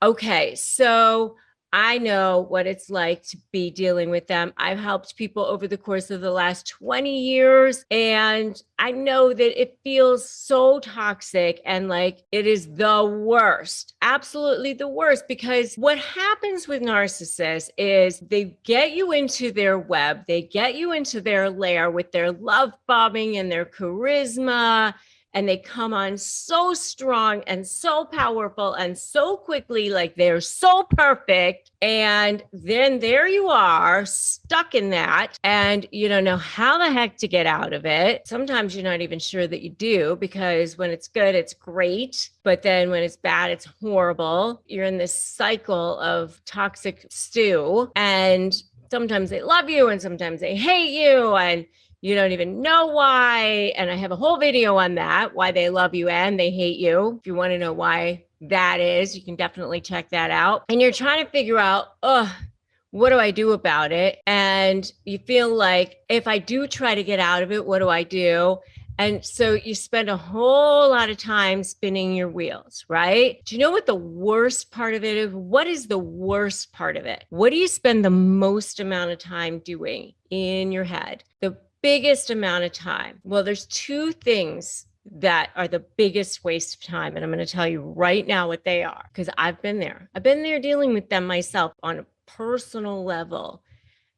Okay, so I know what it's like to be dealing with them. I've helped people over the course of the last 20 years, and I know that it feels so toxic and like it is the worst, absolutely the worst, because what happens with narcissists is they get you into their web, they get you into their lair with their love bombing and their charisma, and they come on so strong and so powerful and so quickly, like they're so perfect. And then there you are, stuck in that, and you don't know how the heck to get out of it. Sometimes you're not even sure that you do, because when it's good, it's great. But then when it's bad, it's horrible. You're in this cycle of toxic stew. And sometimes they love you and sometimes they hate you. And you don't even know why. And I have a whole video on that, why they love you and they hate you. If you want to know why that is, you can definitely check that out. And you're trying to figure out, what do I do about it? And you feel like, if I do try to get out of it, what do I do? And so you spend a whole lot of time spinning your wheels, right? Do you know what the worst part of it is? What is the worst part of it? What do you spend the most amount of time doing in your head? The biggest amount of time? Well, there's two things that are the biggest waste of time. And I'm going to tell you right now what they are, because I've been there. I've been there dealing with them myself on a personal level.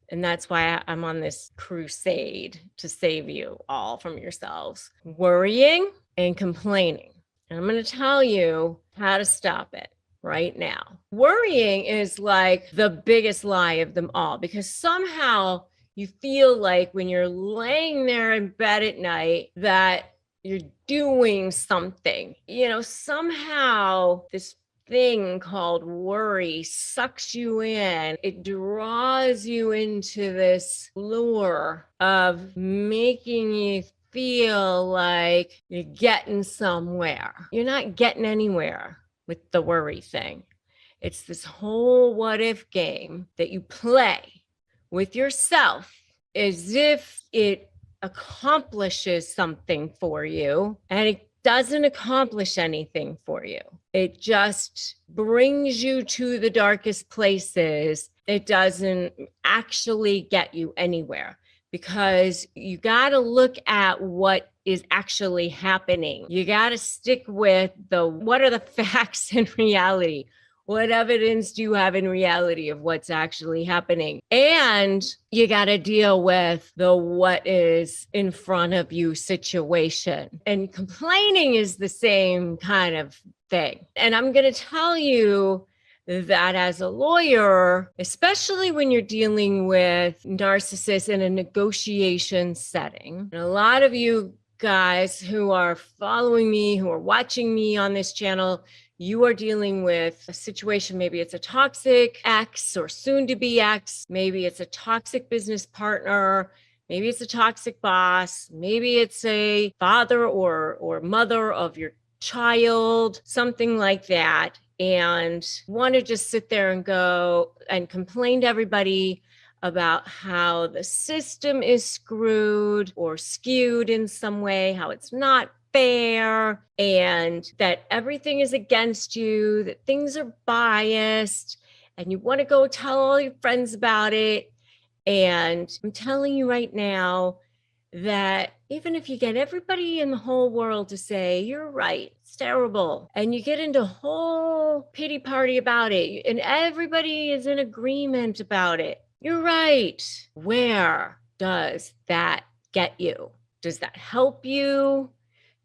And that's why I'm on this crusade to save you all from yourselves. Worrying and complaining. And I'm going to tell you how to stop it right now. Worrying is like the biggest lie of them all, because somehow you feel like when you're laying there in bed at night that you're doing something, somehow this thing called worry sucks you in. It draws you into this lure of making you feel like you're getting somewhere. You're not getting anywhere with the worry thing. It's this whole what if game that you play with yourself as if it accomplishes something for you, and it doesn't accomplish anything for you. It just brings you to the darkest places. It doesn't actually get you anywhere, because you got to look at what is actually happening. You got to stick with what are the facts in reality? What evidence do you have in reality of what's actually happening? And you got to deal with the what is in front of you situation. And complaining is the same kind of thing. And I'm going to tell you that as a lawyer, especially when you're dealing with narcissists in a negotiation setting, and a lot of you guys who are following me, who are watching me on this channel, you are dealing with a situation. Maybe it's a toxic ex or soon to be ex. Maybe it's a toxic business partner. Maybe it's a toxic boss. Maybe it's a father or mother of your child, something like that. And want to just sit there and go and complain to everybody about how the system is screwed or skewed in some way, how it's not fair, and that everything is against you, that things are biased, and you want to go tell all your friends about it. And I'm telling you right now that even if you get everybody in the whole world to say, you're right, it's terrible, and you get into a whole pity party about it, and everybody is in agreement about it, you're right, where does that get you? Does that help you?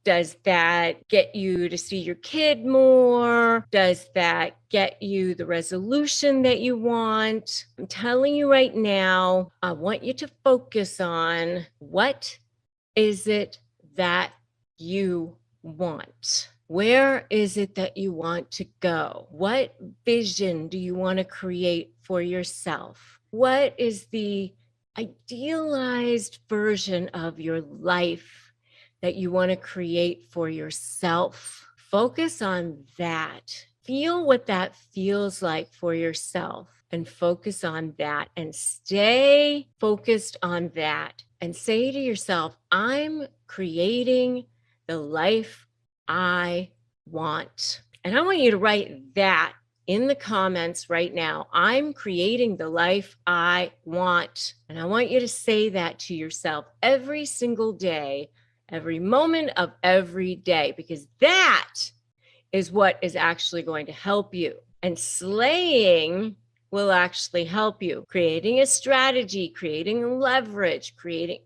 Does that get you to see your kid more? Does that get you the resolution that you want? I'm telling you right now, I want you to focus on what is it that you want? Where is it that you want to go? What vision do you want to create for yourself? What is the idealized version of your life that you want to create for yourself? Focus on that. Feel what that feels like for yourself and focus on that and stay focused on that and say to yourself, I'm creating the life I want. And I want you to write that in the comments right now, I'm creating the life I want. And I want you to say that to yourself every single day, every moment of every day, because that is what is actually going to help you. And slaying will actually help you. Creating a strategy, creating leverage,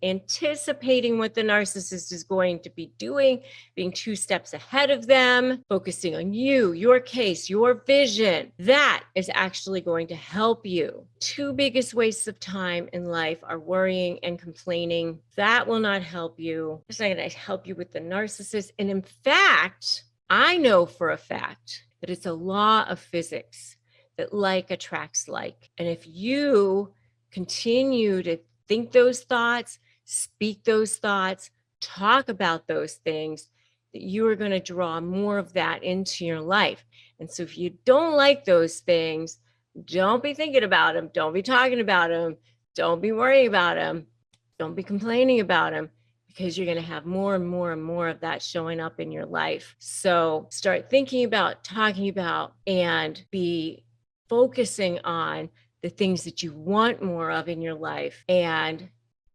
anticipating what the narcissist is going to be doing, being 2 steps ahead of them, focusing on you, your case, your vision. That is actually going to help you. 2 biggest wastes of time in life are worrying and complaining. That will not help you. It's not going to help you with the narcissist. And in fact, I know for a fact that it's a law of physics that like attracts like. And if you continue to think those thoughts, speak those thoughts, talk about those things, that you are going to draw more of that into your life. And so if you don't like those things, don't be thinking about them. Don't be talking about them. Don't be worrying about them. Don't be complaining about them, because you're going to have more and more and more of that showing up in your life. So start thinking about, talking about, and be focusing on the things that you want more of in your life, and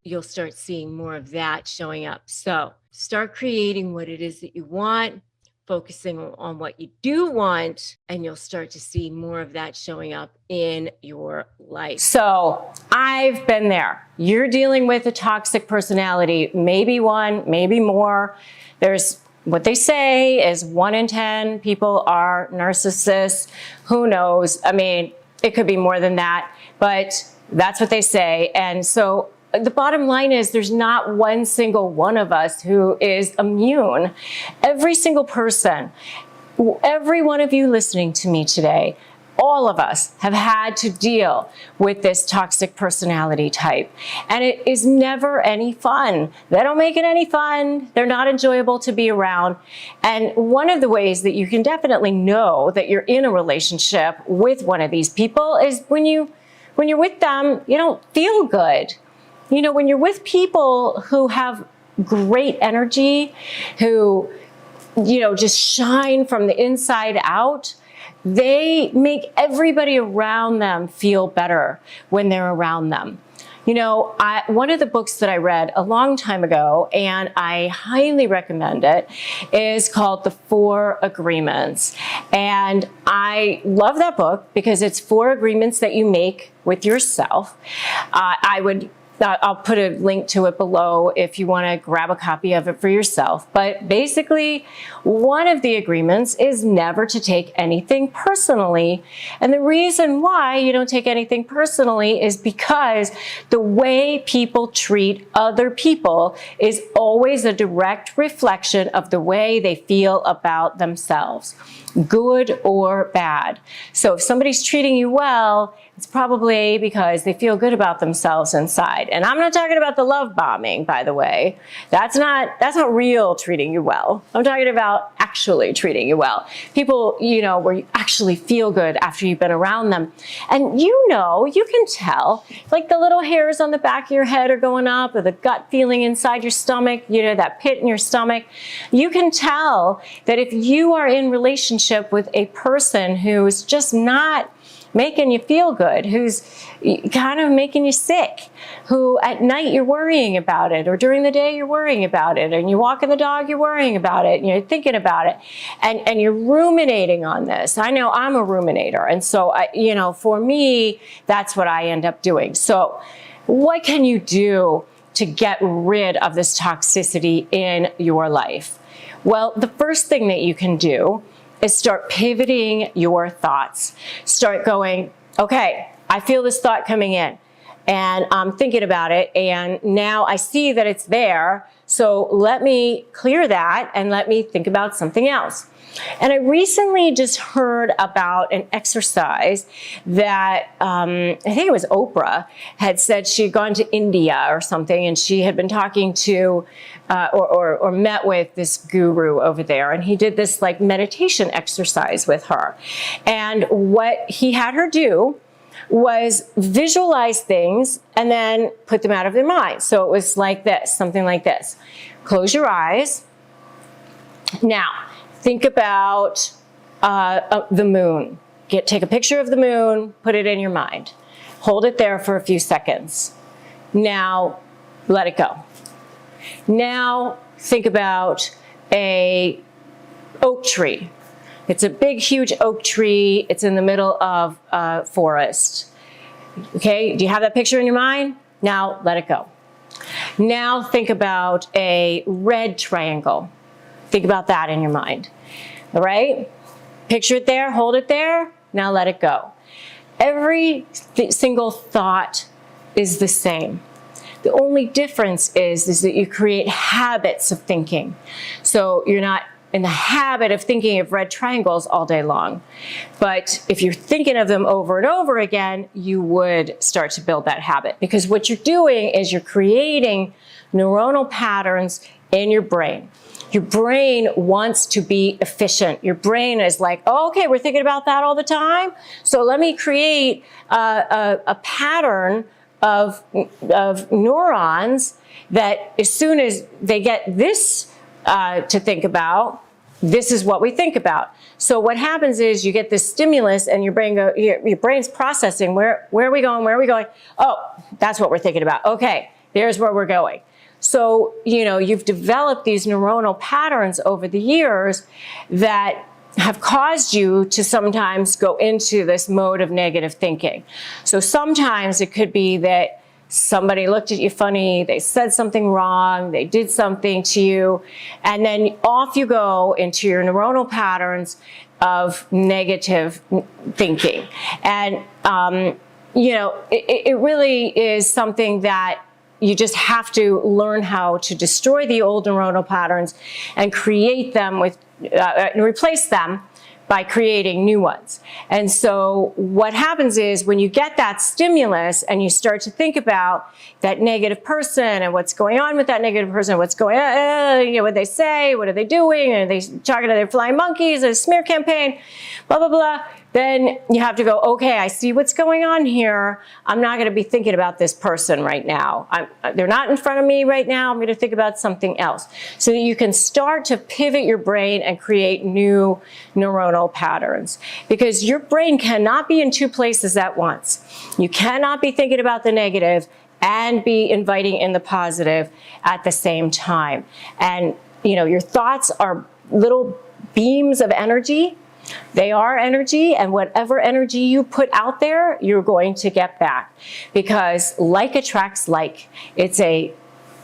you'll start seeing more of that showing up. So start creating what it is that you want, focusing on what you do want, and you'll start to see more of that showing up in your life. So I've been there. You're dealing with a toxic personality, maybe one, maybe more. There's what they say is 1 in 10 people are narcissists. Who knows? I mean, it could be more than that, but that's what they say. And so the bottom line is there's not one single one of us who is immune. Every single person, every one of you listening to me today, all of us have had to deal with this toxic personality type. And it is never any fun. They don't make it any fun. They're not enjoyable to be around. And one of the ways that you can definitely know that you're in a relationship with one of these people is when you're with them, you don't feel good. You know, when you're with people who have great energy, who, you know, just shine from the inside out, they make everybody around them feel better when they're around them. You know, one of the books that I read a long time ago, and I highly recommend it, is called The 4 Agreements. And I love that book because it's 4 agreements that you make with yourself. I'll put a link to it below if you want to grab a copy of it for yourself. But basically, one of the agreements is never to take anything personally. And the reason why you don't take anything personally is because the way people treat other people is always a direct reflection of the way they feel about themselves, good or bad. So if somebody's treating you well, it's probably because they feel good about themselves inside. And I'm not talking about the love bombing, by the way. That's not real treating you well. I'm talking about actually treating you well. People, you know, where you actually feel good after you've been around them. And you know, you can tell, like the little hairs on the back of your head are going up, or the gut feeling inside your stomach, you know, that pit in your stomach. You can tell that if you are in relationship with a person who's just not making you feel good, who's kind of making you sick, who at night you're worrying about it, or during the day you're worrying about it, and you're walking the dog, you're worrying about it, and you're thinking about it, and you're ruminating on this. I know I'm a ruminator, and so, you know, for me, that's what I end up doing. So what can you do to get rid of this toxicity in your life? Well, the first thing that you can do is start pivoting your thoughts. Start going, okay, I feel this thought coming in, and I'm thinking about it, and now I see that it's there, so let me clear that and let me think about something else. And I recently just heard about an exercise that I think it was Oprah had said she'd gone to India or something, and she had been talking to or met with this guru over there, and he did this like meditation exercise with her. And what he had her do was visualize things and then put them out of their mind. So it was like this, something like this. Close your eyes. Now, think about the moon. take a picture of the moon, put it in your mind. Hold it there for a few seconds. Now, let it go. Now, think about a oak tree. It's a big, huge oak tree. It's in the middle of a forest. Okay, do you have that picture in your mind? Now, let it go. Now, think about a red triangle. Think about that in your mind. All right? Picture it there, hold it there. Now, let it go. Every single thought is the same. The only difference is that you create habits of thinking. So you're not in the habit of thinking of red triangles all day long. But if you're thinking of them over and over again, you would start to build that habit. Because what you're doing is you're creating neuronal patterns in your brain. Your brain wants to be efficient. Your brain is like, oh, okay, we're thinking about that all the time. So let me create a pattern of neurons that as soon as they get this to think about, this is what we think about. So what happens is you get this stimulus and your brain's processing, where are we going, where are we going? Oh, that's what we're thinking about. Okay, there's where we're going. So, you've developed these neuronal patterns over the years that have caused you to sometimes go into this mode of negative thinking. So sometimes it could be that somebody looked at you funny, they said something wrong, they did something to you, and then off you go into your neuronal patterns of negative thinking. And, it really is something that you just have to learn how to destroy the old neuronal patterns and create them and replace them by creating new ones. And so what happens is when you get that stimulus and you start to think about that negative person and what's going on with that negative person, what's going on, what they say, what are they doing, are they talking to their flying monkeys, a smear campaign, blah, blah, blah. Then you have to go, okay, I see what's going on here. I'm not going to be thinking about this person right now. They're not in front of me right now. I'm going to think about something else. So that you can start to pivot your brain and create new neuronal patterns. Because your brain cannot be in two places at once. You cannot be thinking about the negative and be inviting in the positive at the same time. And, your thoughts are little beams of energy. They are energy, and whatever energy you put out there, you're going to get back. Because like attracts like. It's a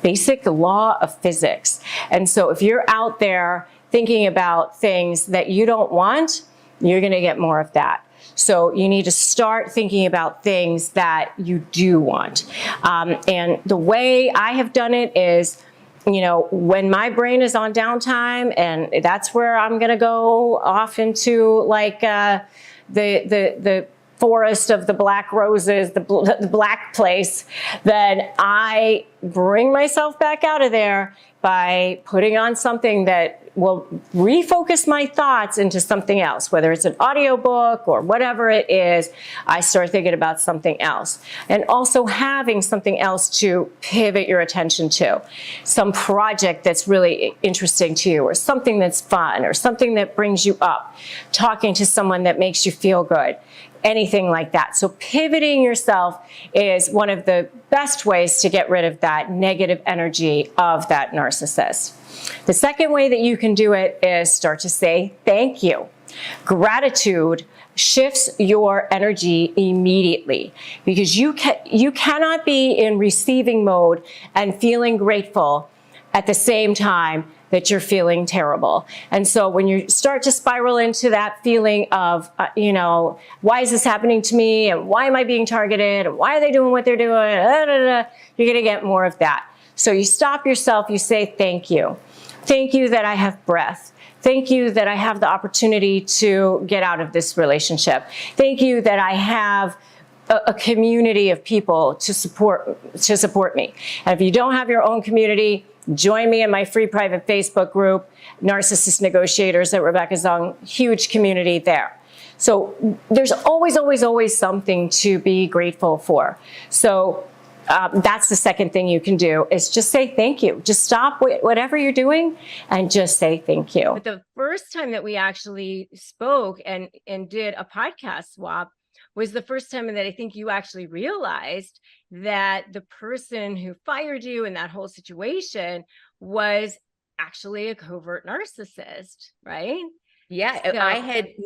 basic law of physics. And so if you're out there thinking about things that you don't want, you're going to get more of that. So you need to start thinking about things that you do want. And the way I have done it is, when my brain is on downtime, and that's where I'm going to go off into like the forest of the black roses, the black place, then I bring myself back out of there by putting on something that will refocus my thoughts into something else, whether it's an audiobook or whatever it is. I start thinking about something else, and also having something else to pivot your attention to, some project that's really interesting to you, or something that's fun, or something that brings you up, talking to someone that makes you feel good. Anything like that. So pivoting yourself is one of the best ways to get rid of that negative energy of that narcissist. The second way that you can do it is start to say thank you. Gratitude shifts your energy immediately, because you cannot be in receiving mode and feeling grateful at the same time that you're feeling terrible. And so when you start to spiral into that feeling of, why is this happening to me? And why am I being targeted? And why are they doing what they're doing? You're going to get more of that. So you stop yourself, you say, thank you. Thank you that I have breath. Thank you that I have the opportunity to get out of this relationship. Thank you that I have a community of people to support me. And if you don't have your own community, join me in my free private Facebook group, Narcissist Negotiators at Rebecca Zung. Huge community there. So there's always, always, always something to be grateful for. So That's the second thing you can do, is just say thank you. Just stop whatever you're doing and just say thank you. But the first time that we actually spoke and did a podcast swap was the first time that I think you actually realized that the person who fired you in that whole situation was actually a covert narcissist, right? Yeah,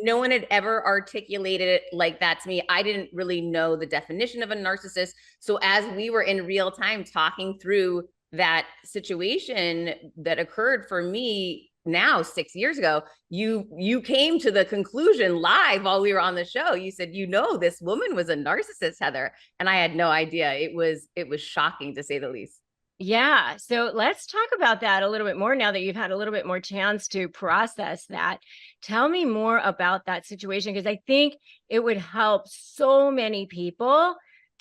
no one had ever articulated it like that to me. I didn't really know the definition of a narcissist. So as we were in real time talking through that situation that occurred for me now 6 years ago, you came to the conclusion live while we were on the show. You said, this woman was a narcissist, Heather. And I had no idea. It was shocking, to say the least. Yeah. So let's talk about that a little bit more now that you've had a little bit more chance to process that. Tell me more about that situation, because I think it would help so many people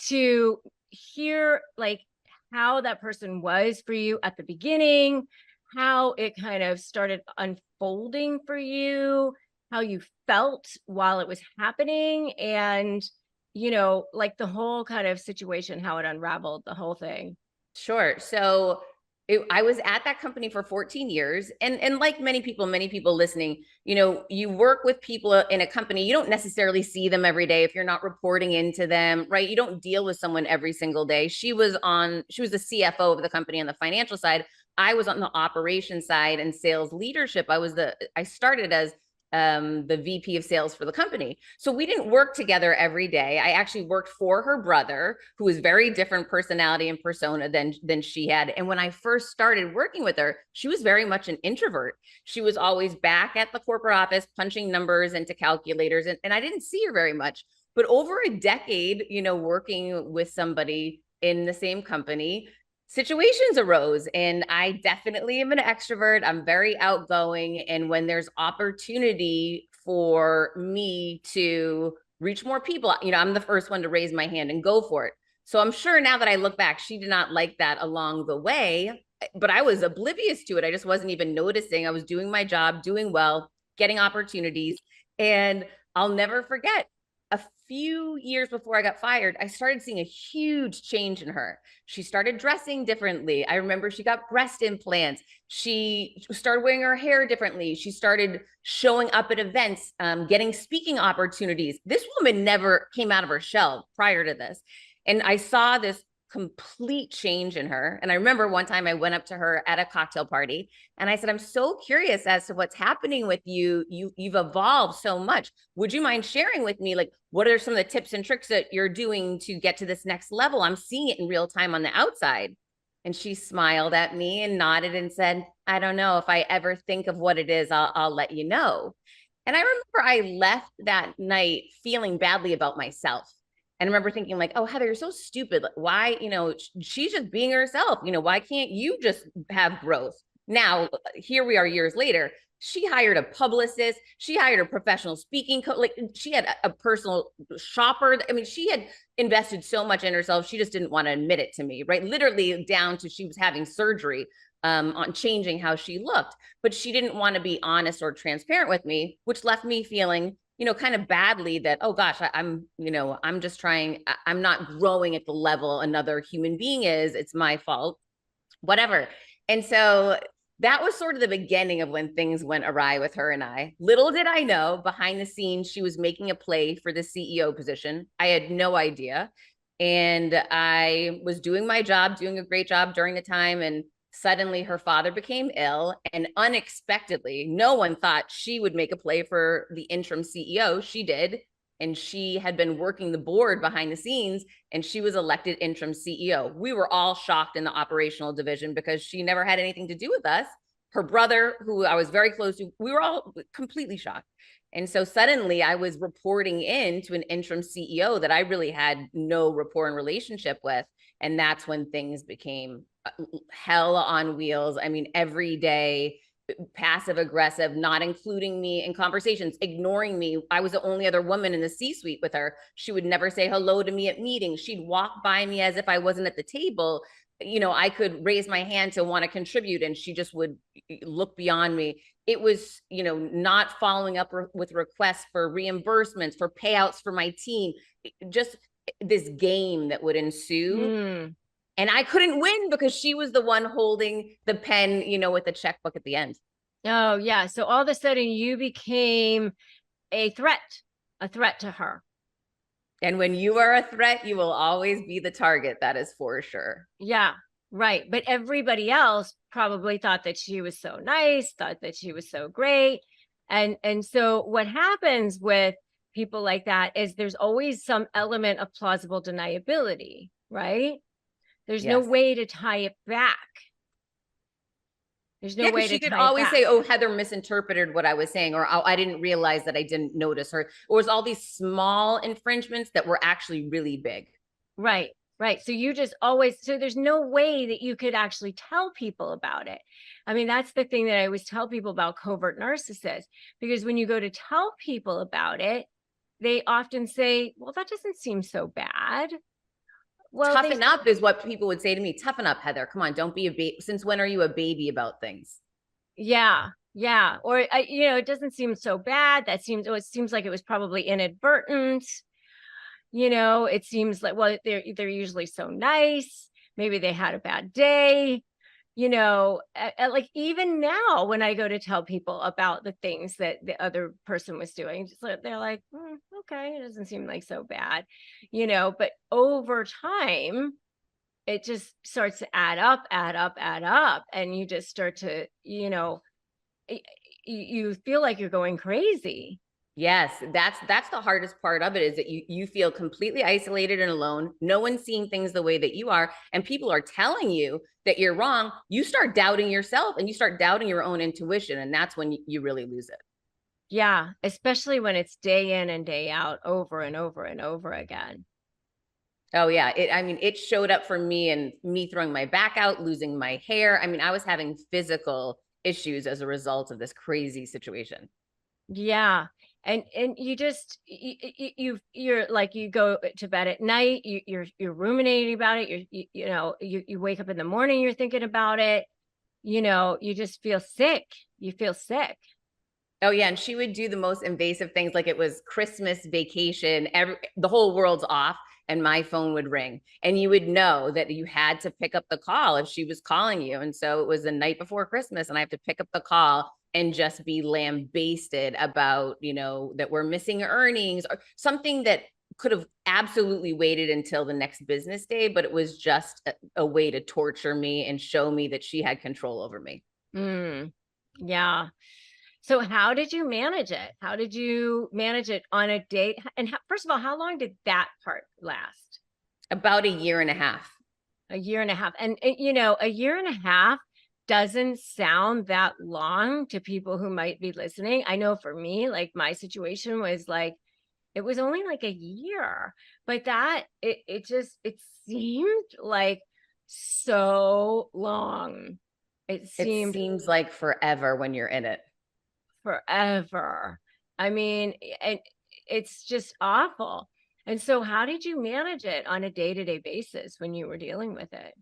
to hear like how that person was for you at the beginning, how it kind of started unfolding for you, how you felt while it was happening, and, like the whole kind of situation, how it unraveled, the whole thing. Sure. So I was at that company for 14 years. And like many people listening, you work with people in a company, you don't necessarily see them every day if you're not reporting into them, right? You don't deal with someone every single day. She was the CFO of the company on the financial side. I was on the operations side and sales leadership. I started as the VP of sales for the company. So we didn't work together every day. I actually worked for her brother, who was very different personality and persona than she had. And when I first started working with her, she was very much an introvert. She was always back at the corporate office, punching numbers into calculators. And I didn't see her very much. But over a decade, working with somebody in the same company, situations arose, and I definitely am an extrovert. I'm very outgoing. And when there's opportunity for me to reach more people, I'm the first one to raise my hand and go for it. So I'm sure now that I look back, she did not like that along the way, but I was oblivious to it. I just wasn't even noticing. I was doing my job, doing well, getting opportunities. And I'll never forget, a few years before I got fired, I started seeing a huge change in her. She started dressing differently. I remember she got breast implants. She started wearing her hair differently. She started showing up at events, getting speaking opportunities. This woman never came out of her shell prior to this. And I saw this complete change in her. And I remember one time I went up to her at a cocktail party and I said, I'm so curious as to what's happening with you. You've evolved so much. Would you mind sharing with me, like, what are some of the tips and tricks that you're doing to get to this next level? I'm seeing it in real time on the outside. And she smiled at me and nodded and said, I don't know. If I ever think of what it is, I'll let you know. And I remember I left that night feeling badly about myself. And I remember thinking, like, oh, Heather, you're so stupid. Why, she's just being herself. Why can't you just have growth? Now, here we are years later. She hired a publicist. She hired a professional speaking coach. Like, she had a personal shopper. I mean, she had invested so much in herself. She just didn't want to admit it to me, right? Literally down to she was having surgery on changing how she looked. But she didn't want to be honest or transparent with me, which left me feeling kind of badly that, oh gosh, I'm just trying, I'm not growing at the level another human being is. It's my fault, whatever. And so that was sort of the beginning of when things went awry with her and I. Little did I know, behind the scenes, she was making a play for the CEO position. I had no idea. And I was doing my job, doing a great job during the time. And suddenly her father became ill, and unexpectedly, no one thought she would make a play for the interim CEO. She did. And she had been working the board behind the scenes, and she was elected interim CEO. We were all shocked in the operational division because she never had anything to do with us. Her brother, who I was very close to, we were all completely shocked. And so suddenly I was reporting in to an interim CEO that I really had no rapport and relationship with. And that's when things became hell on wheels. I mean, every day, passive aggressive, not including me in conversations, ignoring me. I was the only other woman in the C-suite with her. She would never say hello to me at meetings. She'd walk by me as if I wasn't at the table. I could raise my hand to want to contribute, and she just would look beyond me. It was, not following up with requests for reimbursements, for payouts for my team, just this game that would ensue. And I couldn't win because she was the one holding the pen, with the checkbook at the end. Oh, yeah. So all of a sudden you became a threat to her. And when you are a threat, you will always be the target. That is for sure. Yeah, right. But everybody else probably thought that she was so nice, thought that she was so great. And so what happens with people like that is there's always some element of plausible deniability, right? There's no Yes. way to tie it back. There's no Yeah, way because to she could tie it always back. say, "Oh, Heather misinterpreted what I was saying," or "Oh, I didn't realize that I didn't notice her." Or was all these small infringements that were actually really big. Right, right. So you just always, so there's no way that you could actually tell people about it. I mean, that's the thing that I always tell people about covert narcissists, because when you go to tell people about it, they often say, well, that doesn't seem so bad. Well, Toughen up is what people would say to me. Toughen up, Heather. Come on, don't be a baby. Since when are you a baby about things? yeah, yeah. Or, it doesn't seem so bad. It seems like it was probably inadvertent. It seems like, well, they're usually so nice. Maybe they had a bad day. Like even now when I go to tell people about the things that the other person was doing, they're like, okay, it doesn't seem like so bad, but over time, it just starts to add up, add up, add up. And you just start to, you feel like you're going crazy. Yes, that's the hardest part of it, is that you feel completely isolated and alone. No one's seeing things the way that you are, and people are telling you that you're wrong. You start doubting yourself and you start doubting your own intuition, and that's when you really lose it. Yeah, especially when it's day in and day out, over and over and over again. Oh yeah, I mean, it showed up for me and me throwing my back out, losing my hair. I mean, I was having physical issues as a result of this crazy situation. Yeah. And you just you're like, you go to bed at night, you're ruminating about it, you wake up in the morning, you're thinking about it, you just feel sick. You feel sick. Oh yeah, and she would do the most invasive things, like it was Christmas vacation, the whole world's off, and my phone would ring, and you would know that you had to pick up the call if she was calling you. And so it was the night before Christmas, and I have to pick up the call and just be lambasted about, that we're missing earnings or something that could have absolutely waited until the next business day, but it was just a way to torture me and show me that she had control over me. Yeah. So how did you manage it? How did you manage it on a date? And first of all, how long did that part last? About a year and a half. A year and a half. And, a year and a half doesn't sound that long to people who might be listening. I know for me, like my situation was like, it was only like a year, but it seemed like so long. It It seemed seems like forever when you're in it. forever. I mean, and it's just awful. And so how did you manage it on a day-to-day basis when you were dealing with it?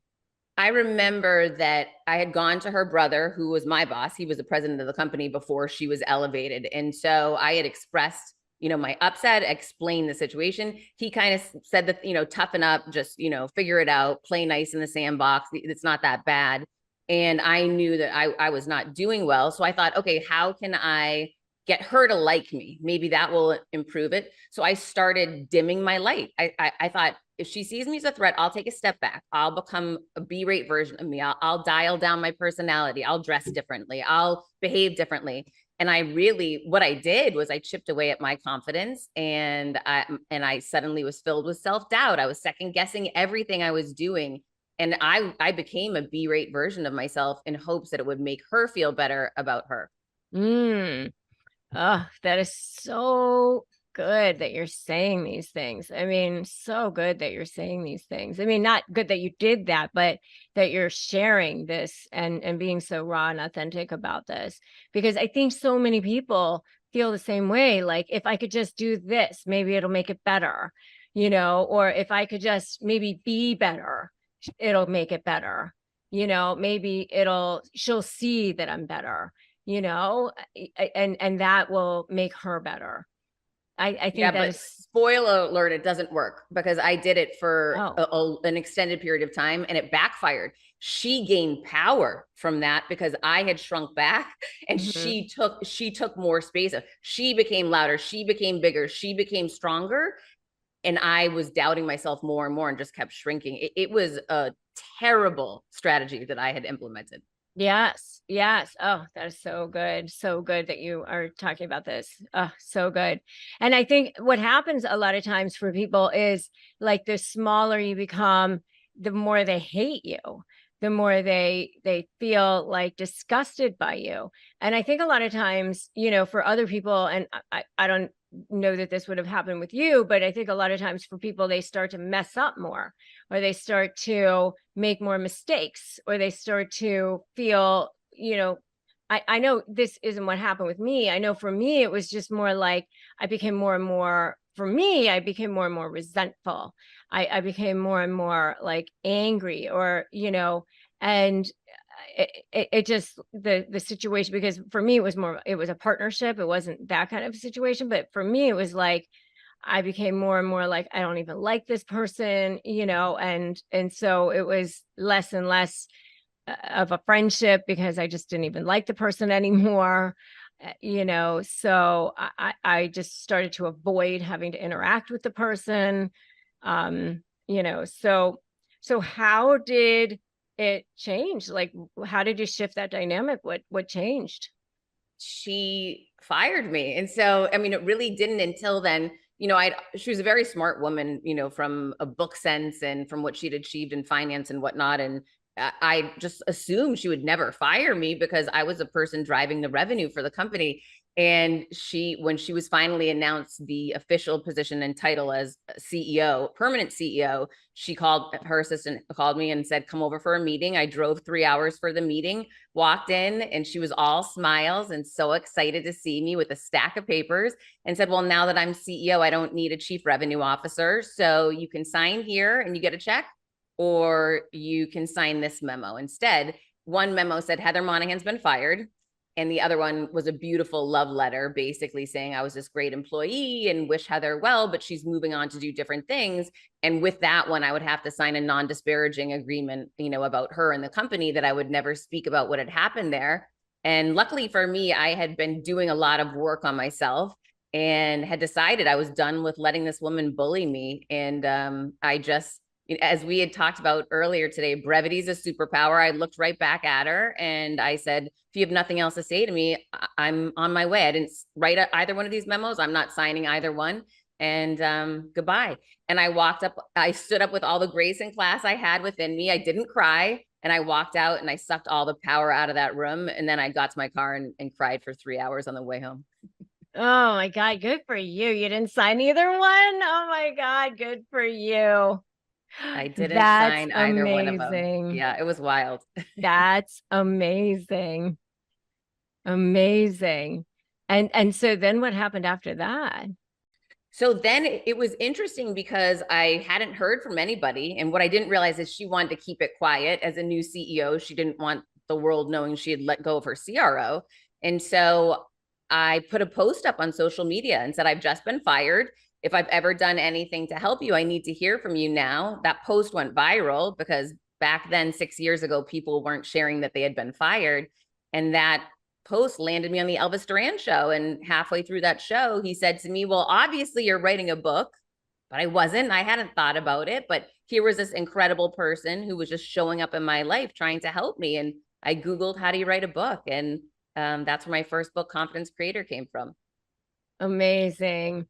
I remember that I had gone to her brother, who was my boss. He was the president of the company before she was elevated. And so I had expressed, my upset, explained the situation. He kind of said that, toughen up, just, figure it out, play nice in the sandbox. It's not that bad. And I knew that I was not doing well. So I thought, okay, how can I get her to like me? Maybe that will improve it. So I started dimming my light. I thought, if she sees me as a threat, I'll take a step back. I'll become a B-rate version of me. I'll dial down my personality. I'll dress differently. I'll behave differently. And what I did was I chipped away at my confidence, and I suddenly was filled with self-doubt. I was second guessing everything I was doing. And I became a B-rate version of myself in hopes that it would make her feel better about her. Mm. Oh, that is so good that you're saying these things. I mean, so good that you're saying these things. I mean, not good that you did that, but that you're sharing this and being so raw and authentic about this. Because I think so many people feel the same way. Like, if I could just do this, maybe it'll make it better, or if I could just maybe be better, it'll make it better. Maybe she'll see that I'm better, and that will make her better. I Yeah, think that but is, spoiler alert, it doesn't work because I did it for oh, an extended period of time and it backfired. She gained power from that because I had shrunk back and mhm. she took more space. She became louder, she became bigger, she became stronger, and I was doubting myself more and more and just kept shrinking. It was a terrible strategy that I had implemented. Yes, yes. Oh, that is so good. So good that you are talking about this. Oh, so good. And I think what happens a lot of times for people is like the smaller you become, the more they hate you, the more they feel like disgusted by you. And I think a lot of times, for other people, and I don't know that this would have happened with you, but I think a lot of times for people, they start to mess up more, or they start to make more mistakes, or they start to feel, I know this isn't what happened with me. I know for me, it was just more like I became more and more, for me, I became more and more resentful. I became more and more like angry, or, and it just the situation, because for me it was a partnership, it wasn't that kind of situation, but for me it was like I became more and more like I don't even like this person, and so it was less and less of a friendship because I just didn't even like the person anymore. So I just started to avoid having to interact with the person. So how did it change? Like, how did you shift that dynamic? What changed? She fired me. And so, I mean, it really didn't until then. She was a very smart woman, from a book sense and from what she'd achieved in finance and whatnot. And I just assumed she would never fire me because I was a person driving the revenue for the company. And when she was finally announced the official position and title as CEO, permanent CEO, her assistant called me and said, come over for a meeting. I drove 3 hours for the meeting, walked in, and she was all smiles and so excited to see me with a stack of papers, and said, well, now that I'm CEO, I don't need a chief revenue officer. So you can sign here and you get a check, or you can sign this memo instead. One memo said Heather Monahan's been fired. And the other one was a beautiful love letter, basically saying I was this great employee and wish Heather well, but she's moving on to do different things. And with that one, I would have to sign a non-disparaging agreement, about her and the company, that I would never speak about what had happened there. And luckily for me, I had been doing a lot of work on myself and had decided I was done with letting this woman bully me. And I just, as we had talked about earlier today, brevity is a superpower. I looked right back at her and I said, if you have nothing else to say to me, I'm on my way. I didn't write either one of these memos. I'm not signing either one. And goodbye. And I stood up with all the grace and class I had within me. I didn't cry. And I walked out and I sucked all the power out of that room. And then I got to my car and cried for 3 hours on the way home. Oh my God, good for you. You didn't sign either one? Oh my God, good for you. I didn't That's sign either one of them. amazing. Yeah, it was wild. That's amazing. Amazing. And so then what happened after that? So then it was interesting because I hadn't heard from anybody. And what I didn't realize is she wanted to keep it quiet as a new CEO. She didn't want the world knowing she had let go of her CRO. And so I put a post up on social media and said, I've just been fired. If I've ever done anything to help you, I need to hear from you now. That post went viral because back then, 6 years ago, people weren't sharing that they had been fired. And that post landed me on the Elvis Duran show. And halfway through that show, he said to me, well, obviously you're writing a book, but I wasn't. I hadn't thought about it. But here was this incredible person who was just showing up in my life trying to help me. And I Googled, how do you write a book? And that's where my first book, Confidence Creator, came from. Amazing.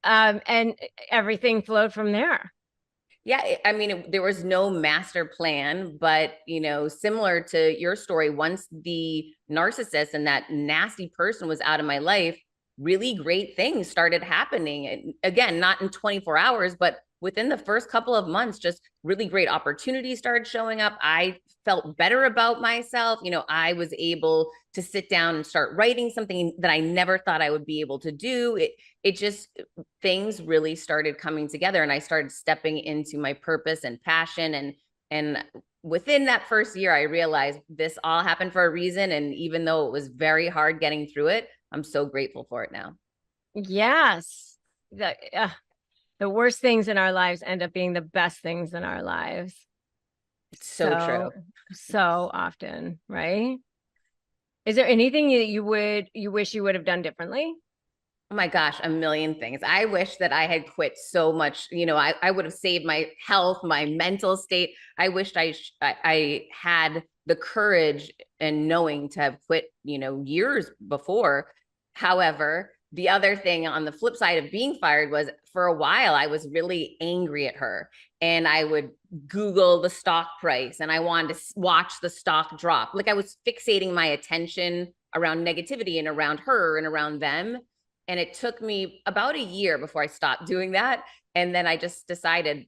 And everything flowed from there. Yeah, I mean, there was no master plan, but similar to your story, once the narcissist and that nasty person was out of my life, really great things started happening. And again, not in 24 hours, but within the first couple of months, just really great opportunities started showing up. I felt better about myself. I was able to sit down and start writing something that I never thought I would be able to do. It just, things really started coming together and I started stepping into my purpose and passion. And within that first year, I realized this all happened for a reason. And even though it was very hard getting through it, I'm so grateful for it now. Yes. The worst things in our lives end up being the best things in our lives. It's so So, true. so often, right? Is there anything that you wish you would have done differently? Oh my gosh, a million things. I wish that I had quit so much. I would have saved my health, my mental state. I wished I had the courage and knowing to have quit, years before. However, the other thing on the flip side of being fired was for a while, I was really angry at her and I would Google the stock price and I wanted to watch the stock drop. Like I was fixating my attention around negativity and around her and around them, and it took me about a year before I stopped doing that. And then I just decided,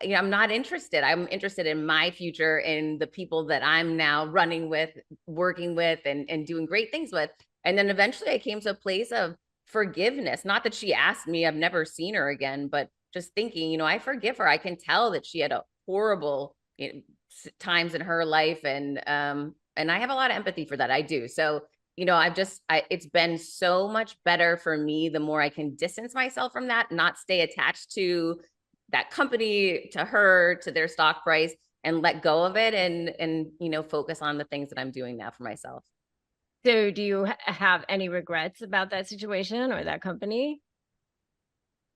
I'm not interested. I'm interested in my future and the people that I'm now running with, working with, and doing great things with. And then eventually I came to a place of forgiveness. Not that she asked me, I've never seen her again, but just thinking, I forgive her. I can tell that she had a horrible times in her life. And I have a lot of empathy for that. I do. So it's been so much better for me the more I can distance myself from that, not stay attached to that company, to her, to their stock price, and let go of it and focus on the things that I'm doing now for myself. So, do you have any regrets about that situation or that company?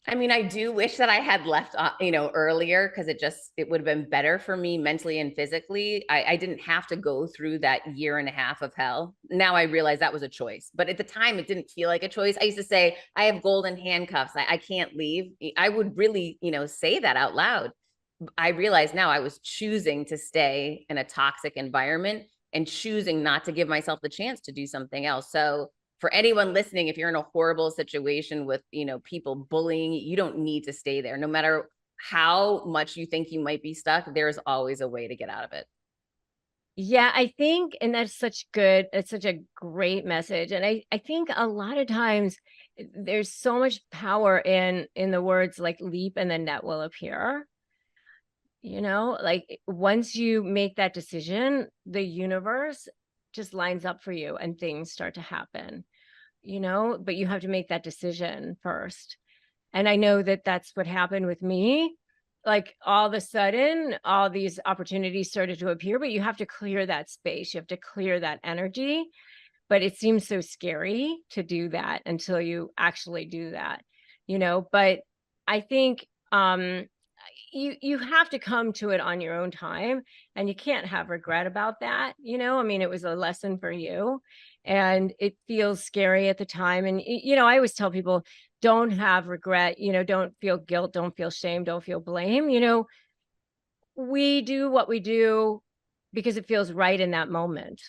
I mean, I do wish that I had left, earlier, because it would have been better for me mentally and physically. I didn't have to go through that year and a half of hell. Now I realize that was a choice, but at the time it didn't feel like a choice. I used to say, I have golden handcuffs. I can't leave. I would really, say that out loud. I realize now I was choosing to stay in a toxic environment and choosing not to give myself the chance to do something else. So for anyone listening, if you're in a horrible situation with, people bullying, you don't need to stay there. No matter how much you think you might be stuck, there's always a way to get out of it. Yeah, I think, and it's such a great message. And I think a lot of times there's so much power in the words like leap and the net will appear. Like once you make that decision, the universe just lines up for you and things start to happen, but you have to make that decision first. And I know that that's what happened with me. Like all of a sudden, all these opportunities started to appear, but you have to clear that space. You have to clear that energy. But it seems so scary to do that until you actually do that. But I think you have to come to it on your own time, and you can't have regret about that. I mean, it was a lesson for you, and it feels scary at the time. And I always tell people, don't have regret, don't feel guilt, don't feel shame, don't feel blame. We do what we do because it feels right in that moment.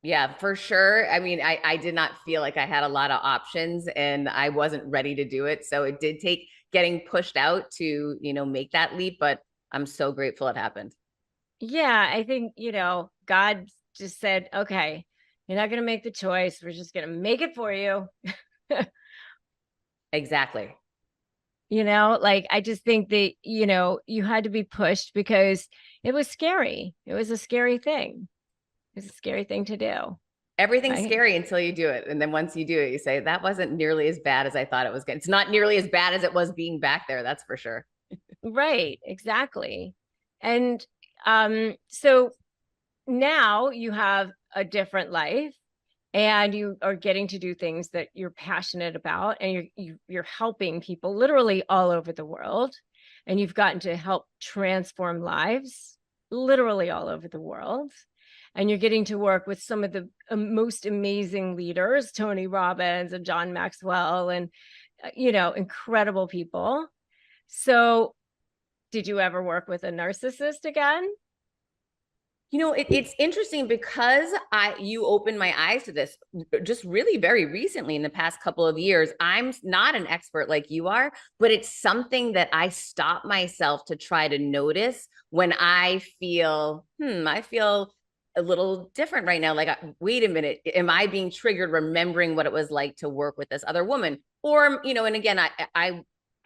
Yeah, for sure. I mean, I did not feel like I had a lot of options and I wasn't ready to do it. So it did take getting pushed out to, make that leap, but I'm so grateful it happened. Yeah, I think, God just said, okay, you're not going to make the choice. We're just going to make it for you. Exactly. Like I just think that, you had to be pushed because it was scary. It was a scary thing. It's a scary thing to do. Everything's Right. scary until you do it. And then once you do it, you say, that wasn't nearly as bad as I thought it was going to. It's not nearly as bad as it was being back there. That's for sure. Right. Exactly. And so now you have a different life, and you are getting to do things that you're passionate about, and you're helping people literally all over the world, and you've gotten to help transform lives literally all over the world, and you're getting to work with some of the most amazing leaders, Tony Robbins and John Maxwell, and incredible people. So did you ever work with a narcissist again? It's interesting because you opened my eyes to this just really very recently in the past couple of years. I'm not an expert like you are, but it's something that I stop myself to try to notice when I feel a little different right now. Like, wait a minute, am I being triggered remembering what it was like to work with this other woman? Or, and again,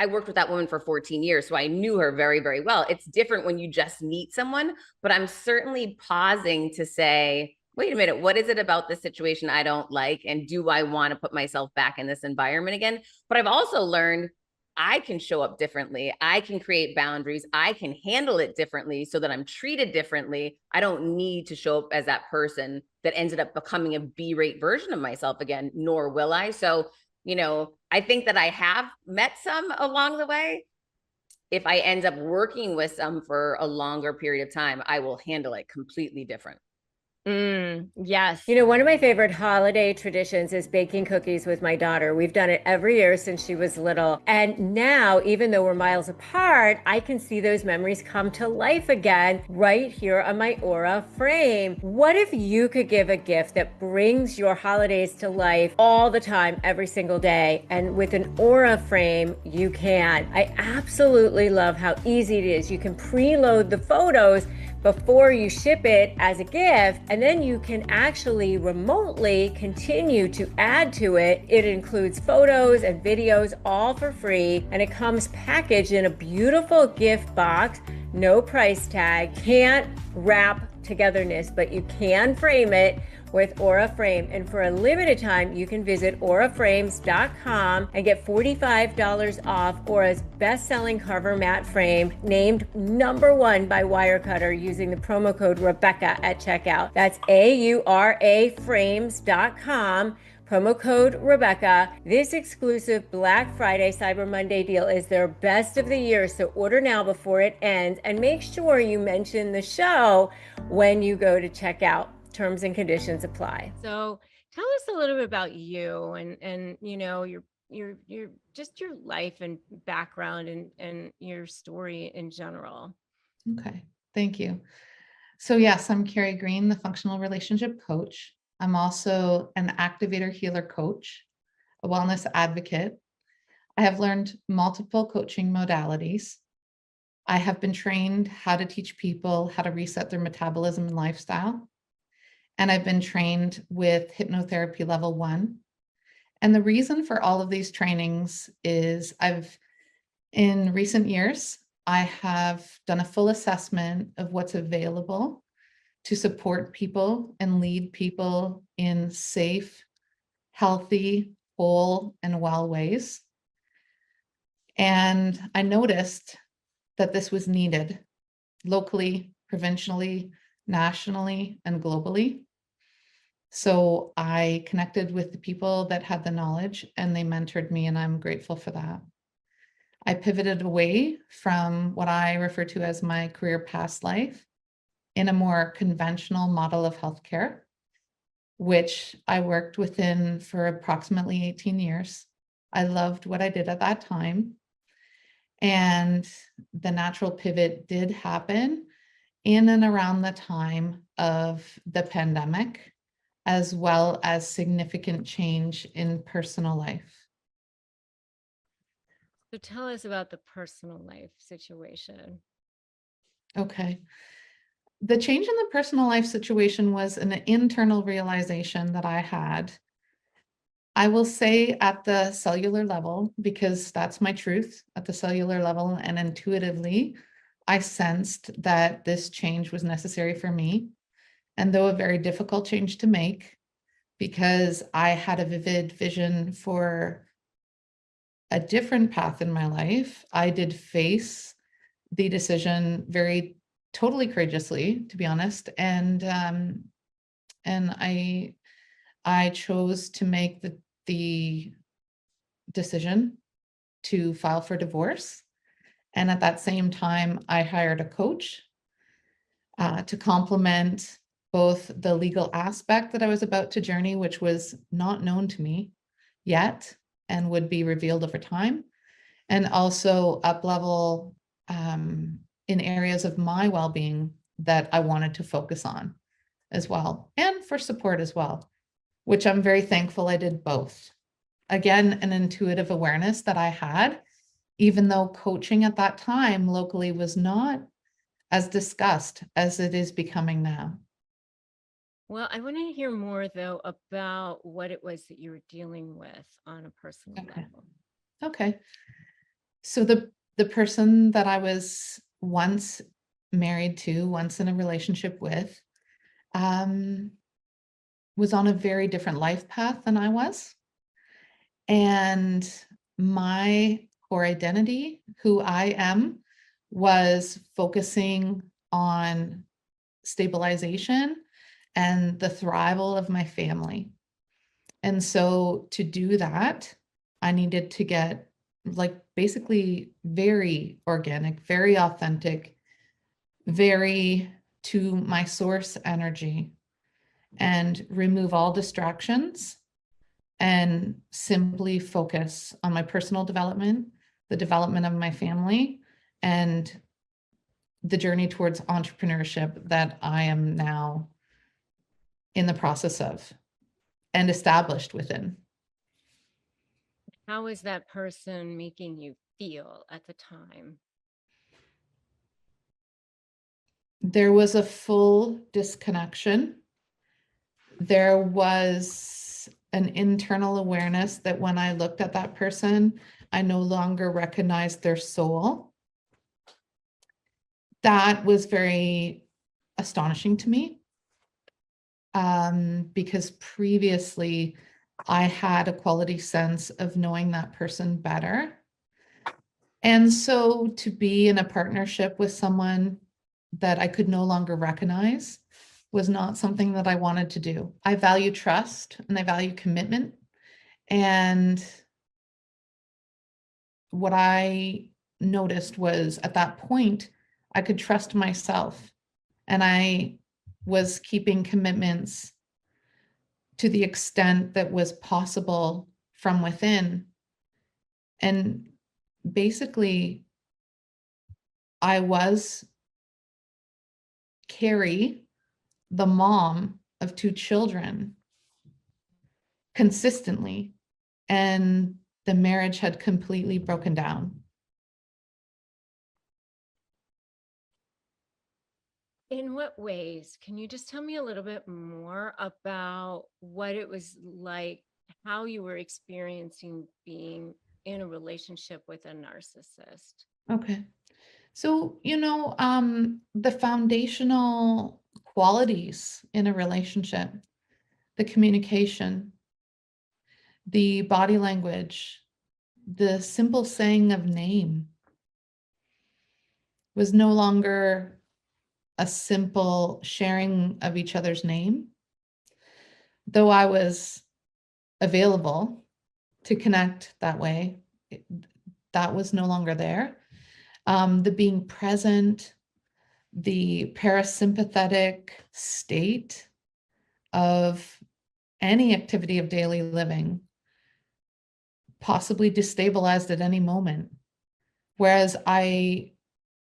I worked with that woman for 14 years, so I knew her very, very well. It's different when you just meet someone, but I'm certainly pausing to say, wait a minute, what is it about this situation I don't like? And do I want to put myself back in this environment again? But I've also learned I can show up differently. I can create boundaries. I can handle it differently so that I'm treated differently. I don't need to show up as that person that ended up becoming a B-rate version of myself again, nor will I. So, I think that I have met some along the way. If I end up working with some for a longer period of time, I will handle it completely different. Yes. One of my favorite holiday traditions is baking cookies with my daughter. We've done it every year since she was little. And now, even though we're miles apart, I can see those memories come to life again right here on my Aura frame. What if you could give a gift that brings your holidays to life all the time, every single day? And with an Aura frame, you can. I absolutely love how easy it is. You can preload the photos before you ship it as a gift, and then you can actually remotely continue to add to it. It includes photos and videos all for free, and it comes packaged in a beautiful gift box, no price tag. Can't wrap togetherness, but you can frame it with Aura Frame. And for a limited time, you can visit auraframes.com and get $45 off Aura's best-selling cover matte frame, named #1 by Wirecutter, using the promo code Rebecca at checkout. That's auraframes.com. Promo code Rebecca. This exclusive Black Friday Cyber Monday deal is their best of the year, so order now before it ends, and make sure you mention the show when you go to checkout. Terms and conditions apply. So tell us a little bit about you and your just your life and background and your story in general. Okay, thank you. So yes, I'm Carrie Green, the functional relationship coach. I'm also an activator healer coach, a wellness advocate. I have learned multiple coaching modalities. I have been trained how to teach people how to reset their metabolism and lifestyle. And I've been trained with hypnotherapy level 1. And the reason for all of these trainings is in recent years, I have done a full assessment of what's available to support people and lead people in safe, healthy, whole, and well ways. And I noticed that this was needed locally, provincially, nationally, and globally. So I connected with the people that had the knowledge, and they mentored me, and I'm grateful for that. I pivoted away from what I refer to as my career past life in a more conventional model of healthcare, which I worked within for approximately 18 years. I loved what I did at that time. And the natural pivot did happen in and around the time of the pandemic, as well as significant change in personal life. So tell us about the personal life situation. Okay. The change in the personal life situation was an internal realization that I had. I will say at the cellular level, because that's my truth, at the cellular level and intuitively, I sensed that this change was necessary for me. And though a very difficult change to make, because I had a vivid vision for a different path in my life, I did face the decision totally courageously, to be honest. And I chose to make the decision to file for divorce. And at that same time, I hired a coach to complement both the legal aspect that I was about to journey, which was not known to me yet and would be revealed over time, and also up-level in areas of my well-being that I wanted to focus on as well, and for support as well, which I'm very thankful I did both. Again, an intuitive awareness that I had, even though coaching at that time locally was not as discussed as it is becoming now. Well, I want to hear more though about what it was that you were dealing with on a personal level. Okay. So the person that I was once married to, once in a relationship with, was on a very different life path than I was. And my core identity, who I am, was focusing on stabilization and the thrival of my family. And so to do that, I needed to get like basically very organic, very authentic, very to my source energy, and remove all distractions and simply focus on my personal development, the development of my family, and the journey towards entrepreneurship that I am now in the process of and established within. How is that person making you feel at the time? There was a full disconnection. There was an internal awareness that when I looked at that person, I no longer recognized their soul. That was very astonishing to me, because previously I had a quality sense of knowing that person better. And so to be in a partnership with someone that I could no longer recognize was not something that I wanted to do. I value trust and I value commitment. And what I noticed was at that point, I could trust myself, and I was keeping commitments to the extent that was possible from within. And basically, I was Carrie, the mom of 2 children, consistently, and the marriage had completely broken down. In what ways? Can you just tell me a little bit more about what it was like, how you were experiencing being in a relationship with a narcissist? Okay. So, the foundational qualities in a relationship, the communication, the body language, the simple saying of name was no longer a simple sharing of each other's name. Though I was available to connect that way, that was no longer there. The being present, the parasympathetic state of any activity of daily living, possibly destabilized at any moment. Whereas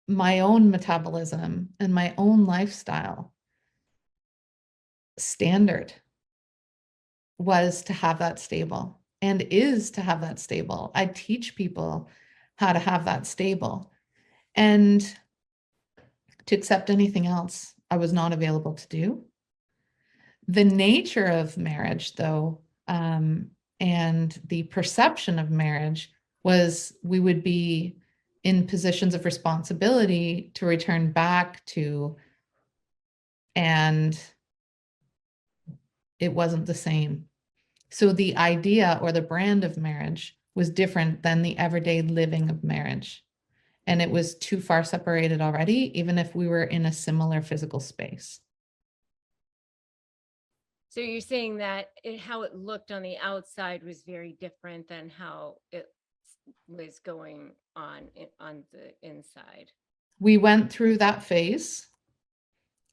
my own metabolism and my own lifestyle standard was to have that stable and is to have that stable. I teach people how to have that stable, and to accept anything else I was not available to do. The nature of marriage, though, and the perception of marriage was we would be in positions of responsibility to return back to, and it wasn't the same. So the idea or the brand of marriage was different than the everyday living of marriage. And it was too far separated already, even if we were in a similar physical space. So you're saying that how it looked on the outside was very different than how it was going on the inside. We went through that phase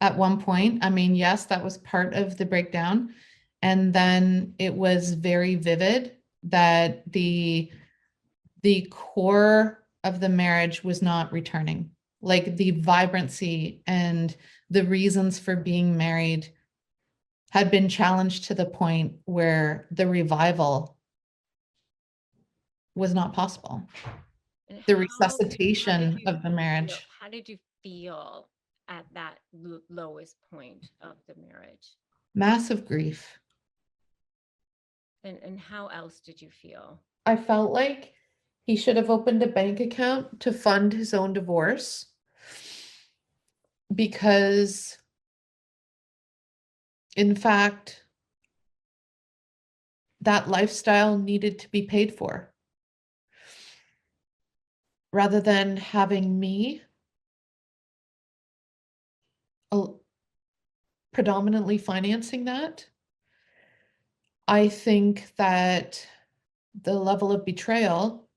at one point. I mean, yes, that was part of the breakdown. And then it was very vivid that the core of the marriage was not returning. Like the vibrancy and the reasons for being married had been challenged to the point where the revival was not possible. And The how resuscitation did you of the marriage. how did you feel at that lowest point of the marriage? Massive grief. And how else did you feel? I felt like he should have opened a bank account to fund his own divorce, because in fact, that lifestyle needed to be paid for, rather than having me predominantly financing that. I think that the level of betrayal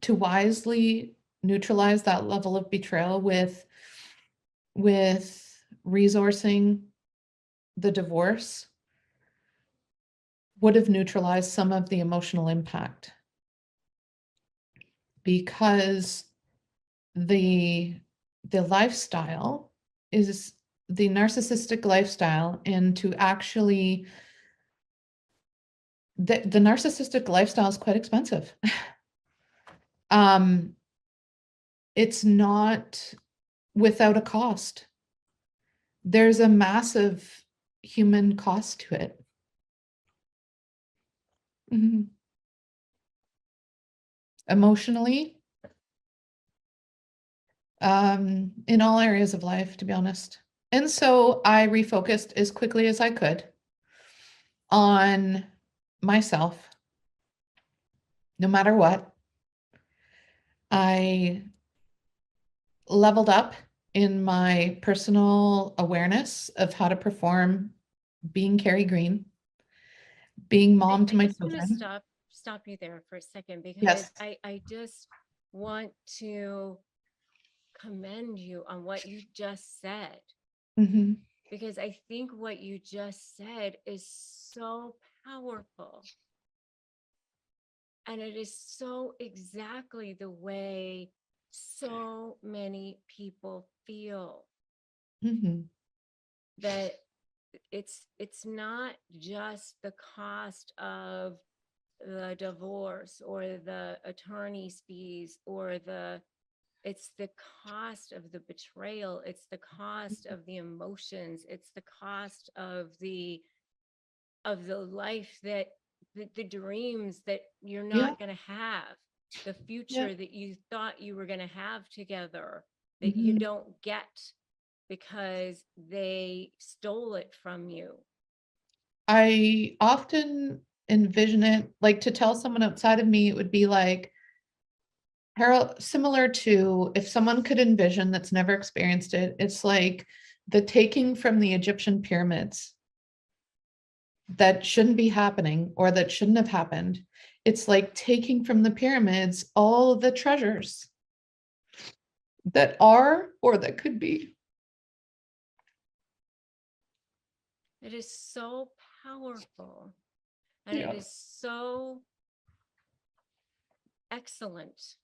to wisely neutralize that level of betrayal with resourcing the divorce would have neutralized some of the emotional impact, because the lifestyle is the narcissistic lifestyle, and to actually the narcissistic lifestyle is quite expensive. It's not without a cost. There's a massive human cost to it. Mhm. Emotionally, in all areas of life, to be honest. And so I refocused as quickly as I could on myself, no matter what. I leveled up in my personal awareness of how to perform being Carrie Green, being mom to I my just want to children. stop you there for a second, because Yes. I just want to commend you on what you just said, Mhm. because I think what you just said is so powerful. And it is so exactly the way so many people feel, Mhm. that it's not just the cost of the divorce or the attorney's fees or it's the cost of the betrayal, it's the cost of the emotions, it's the cost of the life that the dreams that you're Yeah. not going to have, the Yeah. future that you thought you were going to have together, that you Mhm. don't get because they stole it from you. I often envision it like, to tell someone outside of me, it would be like Harold, similar to if someone could envision that's never experienced it, it's like the taking from the Egyptian pyramids that shouldn't be happening or that shouldn't have happened. It's like taking from the pyramids all of the treasures that are or that could be. It is so powerful, and it Yeah. is so excellent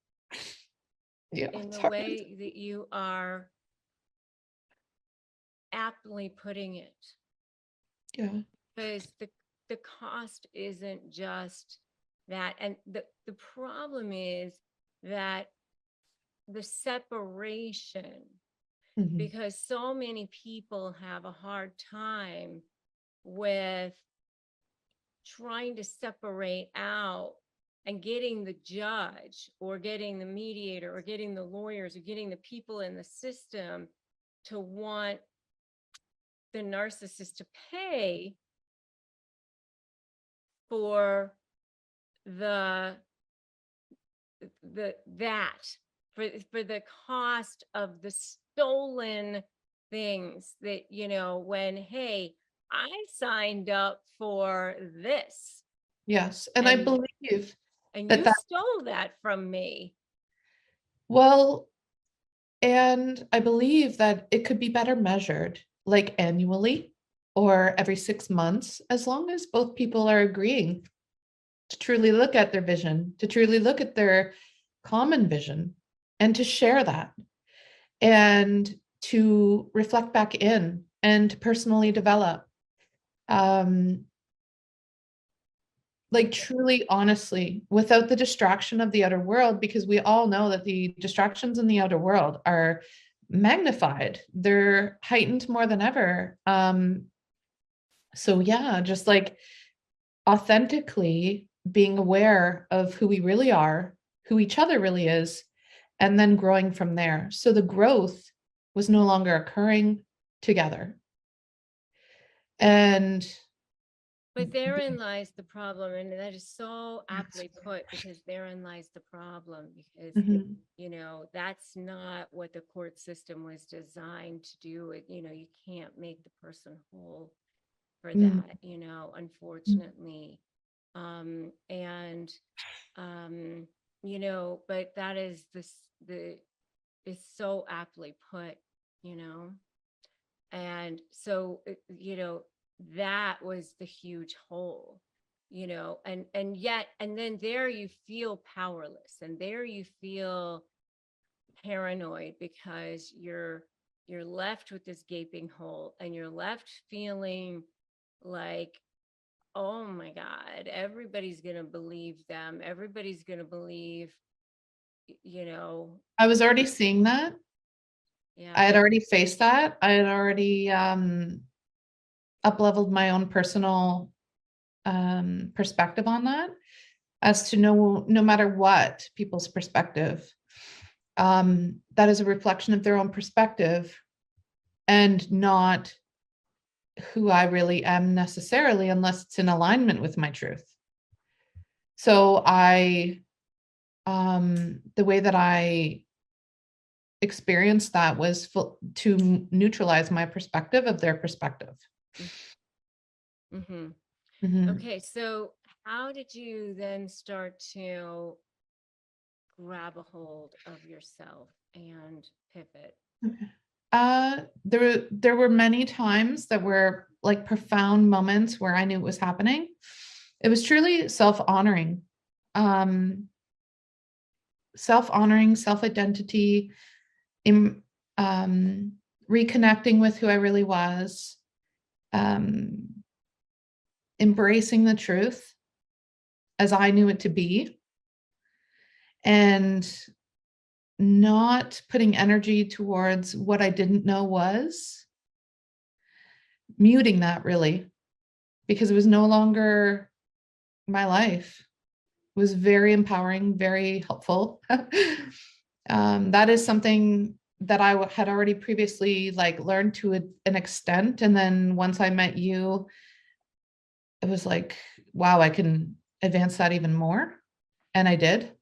Yeah. in It's the hard. way that you are aptly putting it, Yeah. because the cost isn't just that. And the problem is that the separation, Mhm. because so many people have a hard time with trying to separate out and getting the judge or getting the mediator or getting the lawyers or getting the people in the system to want the narcissist to pay for the that for the cost of the stolen things that, when, hey, I signed up for this, Yes. And I and believe you that stole that from me. well, and I believe that it could be better measured, like annually or every 6 months, as long as both people are agreeing to truly look at their vision, to truly look at their common vision, and to share that, and to reflect back in and to personally develop. Um, like truly, honestly, without the distraction of the outer world, because we all know that the distractions in the outer world are magnified. They're heightened more than ever. So yeah, just like authentically being aware of who we really are, who each other really is, and then growing from there. So the growth was no longer occurring together. And But therein lies the problem. And that is so aptly put, because therein lies the problem. Because, Mhm. you know, that's not what the court system was designed to do. It, you know, you can't make the person whole for Mm. that, you know, unfortunately. And you know, but that is is so aptly put, you know. And so, you know, that was the huge hole, you know, and yet, and then there you feel powerless, and there you feel paranoid, because you're left with this gaping hole, and you're left feeling like, oh my God, everybody's going to believe them. Everybody's going to believe, you know, I was already seeing that. I yeah. had already faced that. I had already up-leveled my own personal perspective on that, as to no matter what people's perspective, that is a reflection of their own perspective and not who I really am necessarily, unless it's in alignment with my truth. So the way that I experienced that was to neutralize my perspective of their perspective. Mm-hmm. Mhm. Okay, so how did you then start to grab a hold of yourself and pivot? There were many times that were like profound moments where I knew it was happening. It was truly self-honoring, um, self-identity, in, reconnecting with who I really was, um, embracing the truth as I knew it to be, and not putting energy towards what I didn't know was, muting that really, because it was no longer my life. It was very empowering, very helpful. That is something that I had already previously like learned to an extent. And then once I met you, it was like, wow, I can advance that even more. And I did.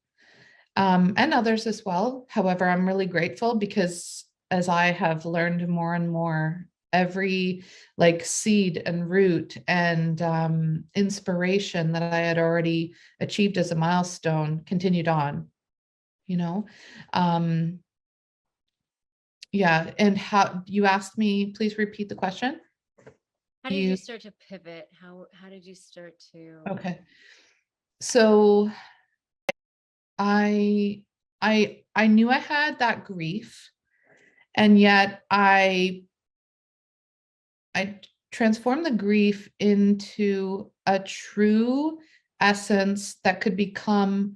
And others as well. However, I'm really grateful, because as I have learned more and more, every like seed and root and inspiration that I had already achieved as a milestone continued on, you know. Yeah. And how you asked me, please repeat the question. How did you You, start to pivot? How did you start to? okay. So I I knew I had that grief, and yet I transformed the grief into a true essence that could become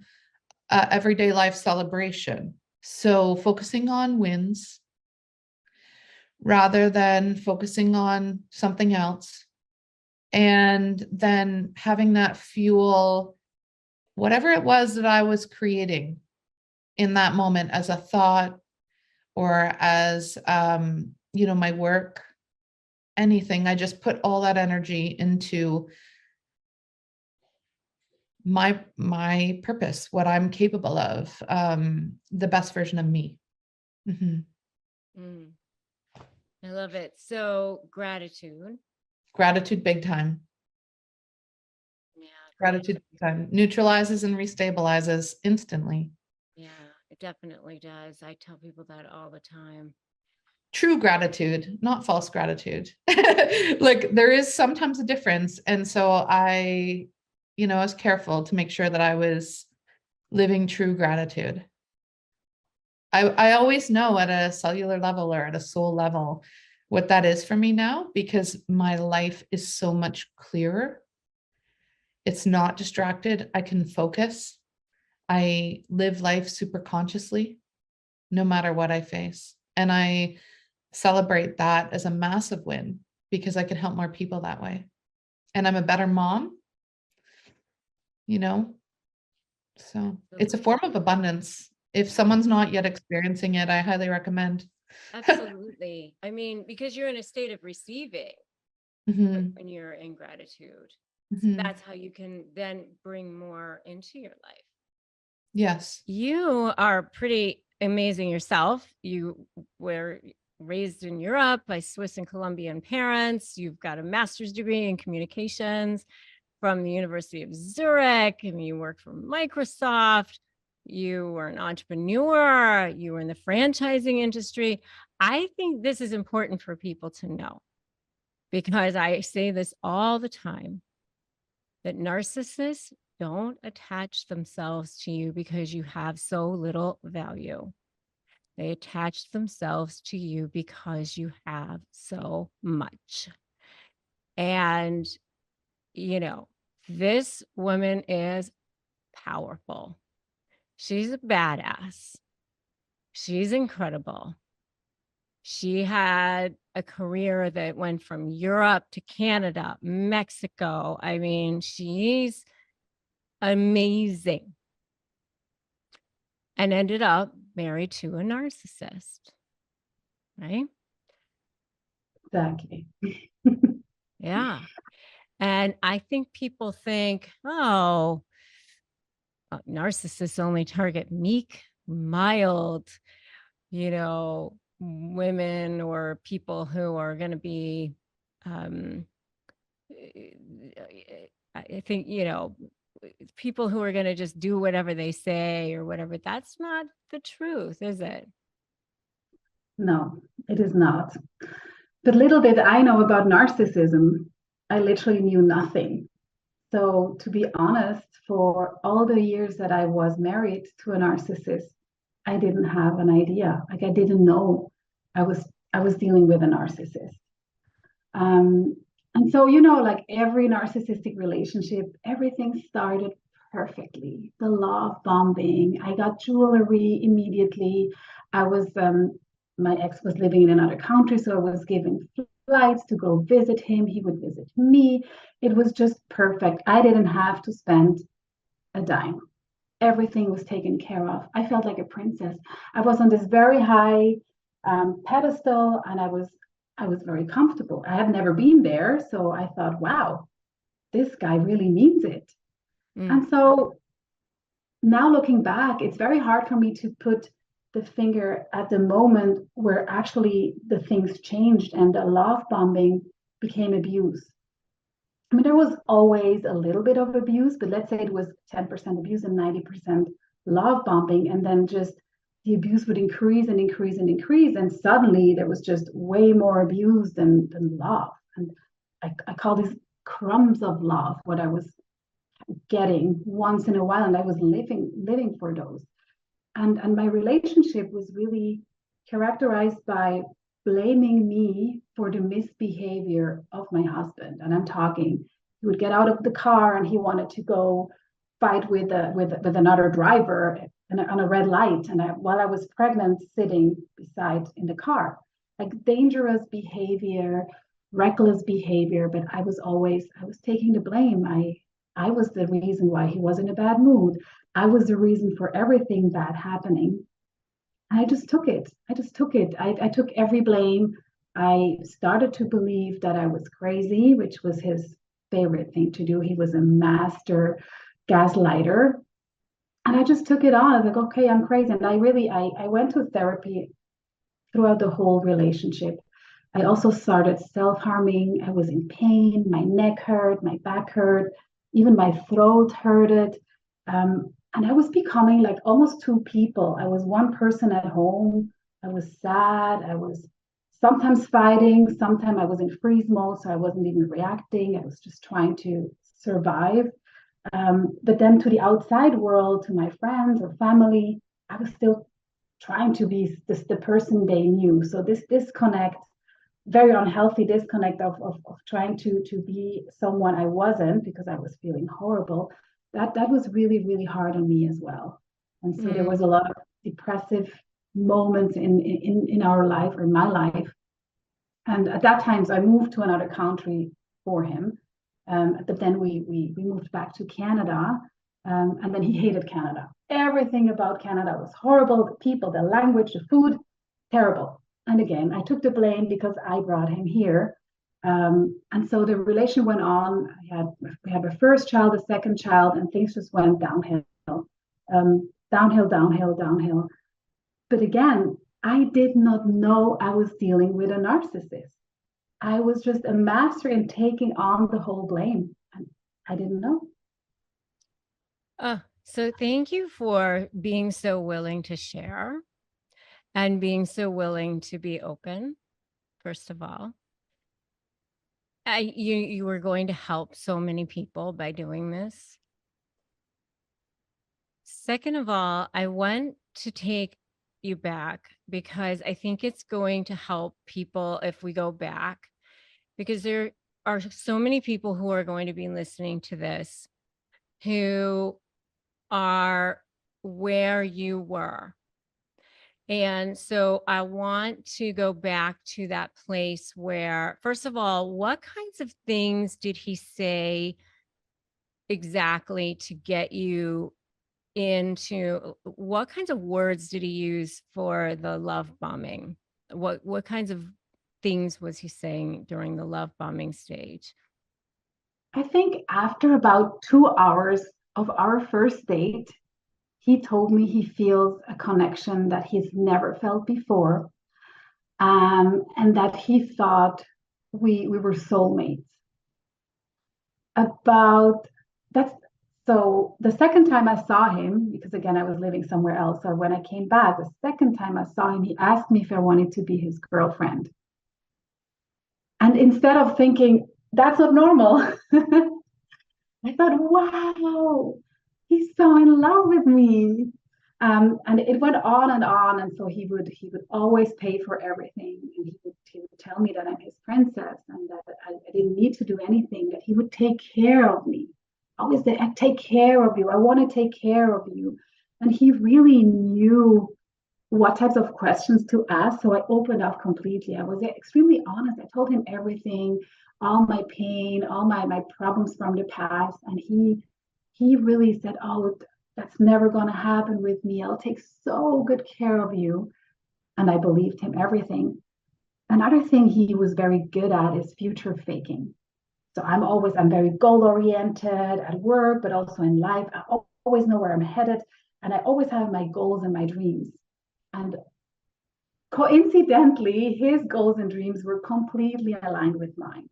a everyday life celebration. So focusing on wins rather than focusing on something else, and then having that fuel whatever it was that I was creating in that moment, as a thought or as my work, anything. I just put all that energy into my purpose, what I'm capable of, the best version of me. Mhm. Mm, I love it. So gratitude. Gratitude, big time. Yeah, Gratitude, big time. Neutralizes and restabilizes instantly. yeah, it definitely does. I tell people that all the time. True gratitude, not false gratitude. Like there is sometimes a difference. And so I was careful to make sure that I was living true gratitude. I always know at a cellular level or at a soul level what that is for me now, because my life is so much clearer. It's not distracted. I can focus. I live life super consciously, no matter what I face. And I celebrate that as a massive win, because I can help more people that way. And I'm a better mom, you know? So it's a form Absolutely. of abundance. If someone's not yet experiencing it, I highly recommend. Absolutely. I mean, because you're in a state of receiving Mhm, when you're in gratitude. So mhm. that's how you can then bring more into your life. Yes. You are pretty amazing yourself. You were raised in Europe by Swiss and Colombian parents. You've got a master's degree in communications from the University of Zurich, and you work for Microsoft. You were an entrepreneur. You were in the franchising industry. I think this is important for people to know because I say this all the time that narcissists don't attach themselves to you because you have so little value. They attach themselves to you because you have so much. And, you know, this woman is powerful. She's a badass. She's incredible. She had a career that went from Europe to Canada, Mexico. I mean, she's amazing. And ended up married to a narcissist, right? Exactly. Yeah. And I think people think, oh, narcissists only target meek, mild, women or people who are going to be, um, I think, people who are going to just do whatever they say or whatever. That's not the truth, is it? No, it is not. The little bit I know about narcissism, I literally knew nothing. So, to be honest, for all the years that I was married to a narcissist, I didn't have an idea. Like I didn't know I was dealing with a narcissist. Um, and so, like every narcissistic relationship, everything started perfectly. The love bombing. I got jewelry immediately. I was, my ex was living in another country, so I was given flights to go visit him. He would visit me. It was just perfect. I didn't have to spend a dime. Everything was taken care of. I felt like a princess. I was on this very high pedestal, and I was very comfortable. I had never been there, so I thought, wow, this guy really means it. Mm. And so now looking back, it's very hard for me to put the finger at the moment where actually the things changed and the love bombing became abuse. I mean, there was always a little bit of abuse, but let's say it was 10% abuse and 90% love bombing. And then just the abuse would increase and increase and increase. And suddenly there was just way more abuse than love. And I call these crumbs of love what I was getting once in a while. And I was living for those. And my relationship was really characterized by blaming me for the misbehavior of my husband. And I'm talking, he would get out of the car and he wanted to go fight with another driver on a red light. And while I was pregnant, sitting beside in the car, like dangerous behavior, reckless behavior. But I was taking the blame. I was the reason why he was in a bad mood. I was the reason for everything bad happening. I just took it. I just took it. I took every blame. I started to believe that I was crazy, which was his favorite thing to do. He was a master gaslighter. And I just took it on. I was like, okay, I'm crazy. And I went to therapy throughout the whole relationship. I also started self-harming. I was in pain. My neck hurt, my back hurt, even my throat hurted. And I was becoming like almost two people. I was one person at home. I was sad. I was sometimes fighting. Sometimes I was in freeze mode, so I wasn't even reacting. I was just trying to survive. But then to the outside world, to my friends or family, I was still trying to be the person they knew. So this disconnect, very unhealthy disconnect of trying to be someone I wasn't because I was feeling horrible, that was really, really hard on me as well. And so there was a lot of depressive moments in our life or in my life. And at that time, so I moved to another country for him. But then we moved back to Canada. And then he hated Canada. Everything about Canada was horrible. The people, the language, the food, terrible. And again, I took the blame because I brought him here. And so the relation went on. We had a first child, a second child, and things just went downhill, downhill, downhill, downhill. But again, I did not know I was dealing with a narcissist. I was just a master in taking on the whole blame. And I didn't know. So thank you for being so willing to share and being so willing to be open, first of all. You were going to help so many people by doing this. Second of all, I want to take you back because I think it's going to help people if we go back, because there are so many people who are going to be listening to this who are where you were. And so I want to go back to that place where, first of all, what kinds of things did he say exactly to get you into, what kinds of words did he use for the love bombing? What kinds of things was he saying during the love bombing stage? I think after about 2 hours of our first date, he told me he feels a connection that he's never felt before, and that he thought we were soulmates. About that's so the second time I saw him, because again I was living somewhere else, so when I came back, the second time I saw him, he asked me if I wanted to be his girlfriend. And instead of thinking that's not normal, I thought, wow, he's so in love with me. And it went on and on. And so he would always pay for everything. And he would tell me that I'm his princess and that I didn't need to do anything, that he would take care of me. Always say, I take care of you. I want to take care of you. And he really knew what types of questions to ask. So I opened up completely. I was extremely honest. I told him everything, all my pain, all my problems from the past. And he really said, oh, that's never going to happen with me. I'll take so good care of you. And I believed him everything. Another thing he was very good at is future faking. So I'm very goal oriented at work, but also in life. I always know where I'm headed. And I always have my goals and my dreams. And coincidentally, his goals and dreams were completely aligned with mine.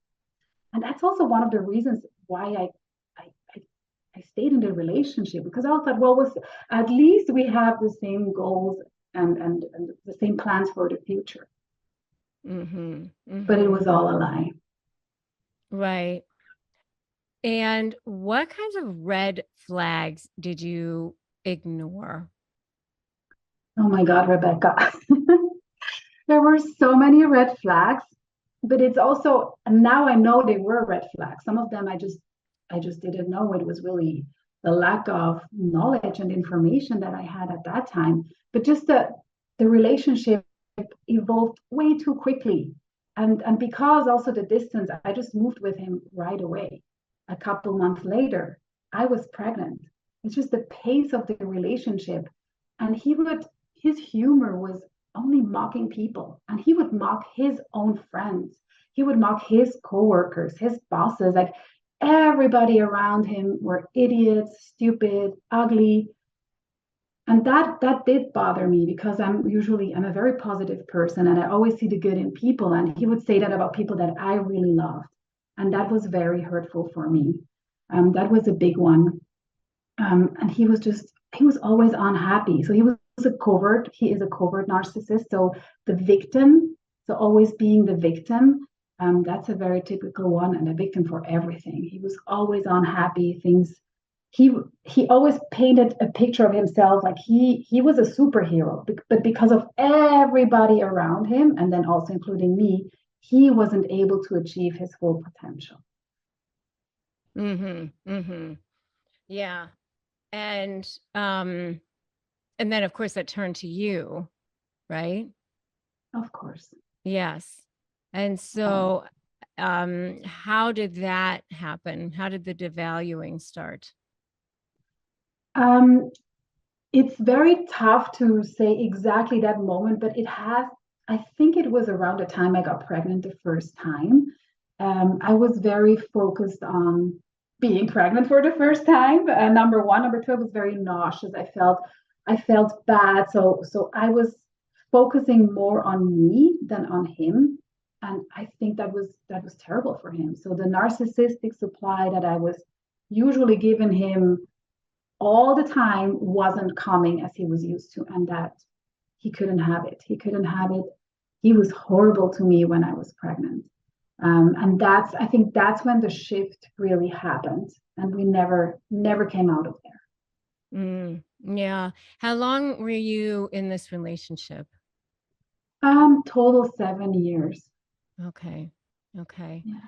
And that's also one of the reasons why I stayed in the relationship, because I thought, well, at least we have the same goals and the same plans for the future. Mm-hmm, mm-hmm. But it was all a lie. Right. And what kinds of red flags did you ignore? Oh my God, Rebecca. There were so many red flags, but it's also, now I know they were red flags. Some of them I just didn't know. It was really the lack of knowledge and information that I had at that time. But just the relationship evolved way too quickly. And because also the distance, I just moved with him right away. A couple months later, I was pregnant. It's just the pace of the relationship. And his humor was only mocking people. And he would mock his own friends. He would mock his coworkers, his bosses. Like everybody around him were idiots, stupid, ugly. And that did bother me, because I'm a very positive person and I always see the good in people. And he would say that about people that I really loved. And that was very hurtful for me. That was a big one. And he was always unhappy. So he is a covert narcissist. So the victim, so always being the victim, that's a very typical one, and a victim for everything. He was always unhappy. He always painted a picture of himself like he was a superhero, but because of everybody around him, and then also including me, he wasn't able to achieve his full potential. Mm-hmm. Mm-hmm. Yeah. And then of course that turned to you, right? Of course. Yes. And so how did that happen? How did the devaluing start? It's very tough to say exactly that moment, but it has I think it was around the time I got pregnant the first time. I was very focused on being pregnant for the first time. Number one, number two, I was very nauseous. I felt bad. So I was focusing more on me than on him. And I think that was terrible for him. So the narcissistic supply that I was usually giving him all the time wasn't coming as he was used to, and that he couldn't have it. He couldn't have it. He was horrible to me when I was pregnant. And I think that's when the shift really happened. And we never came out of there. Yeah. How long were you in this relationship? Total 7 years. Okay. Okay. Yeah.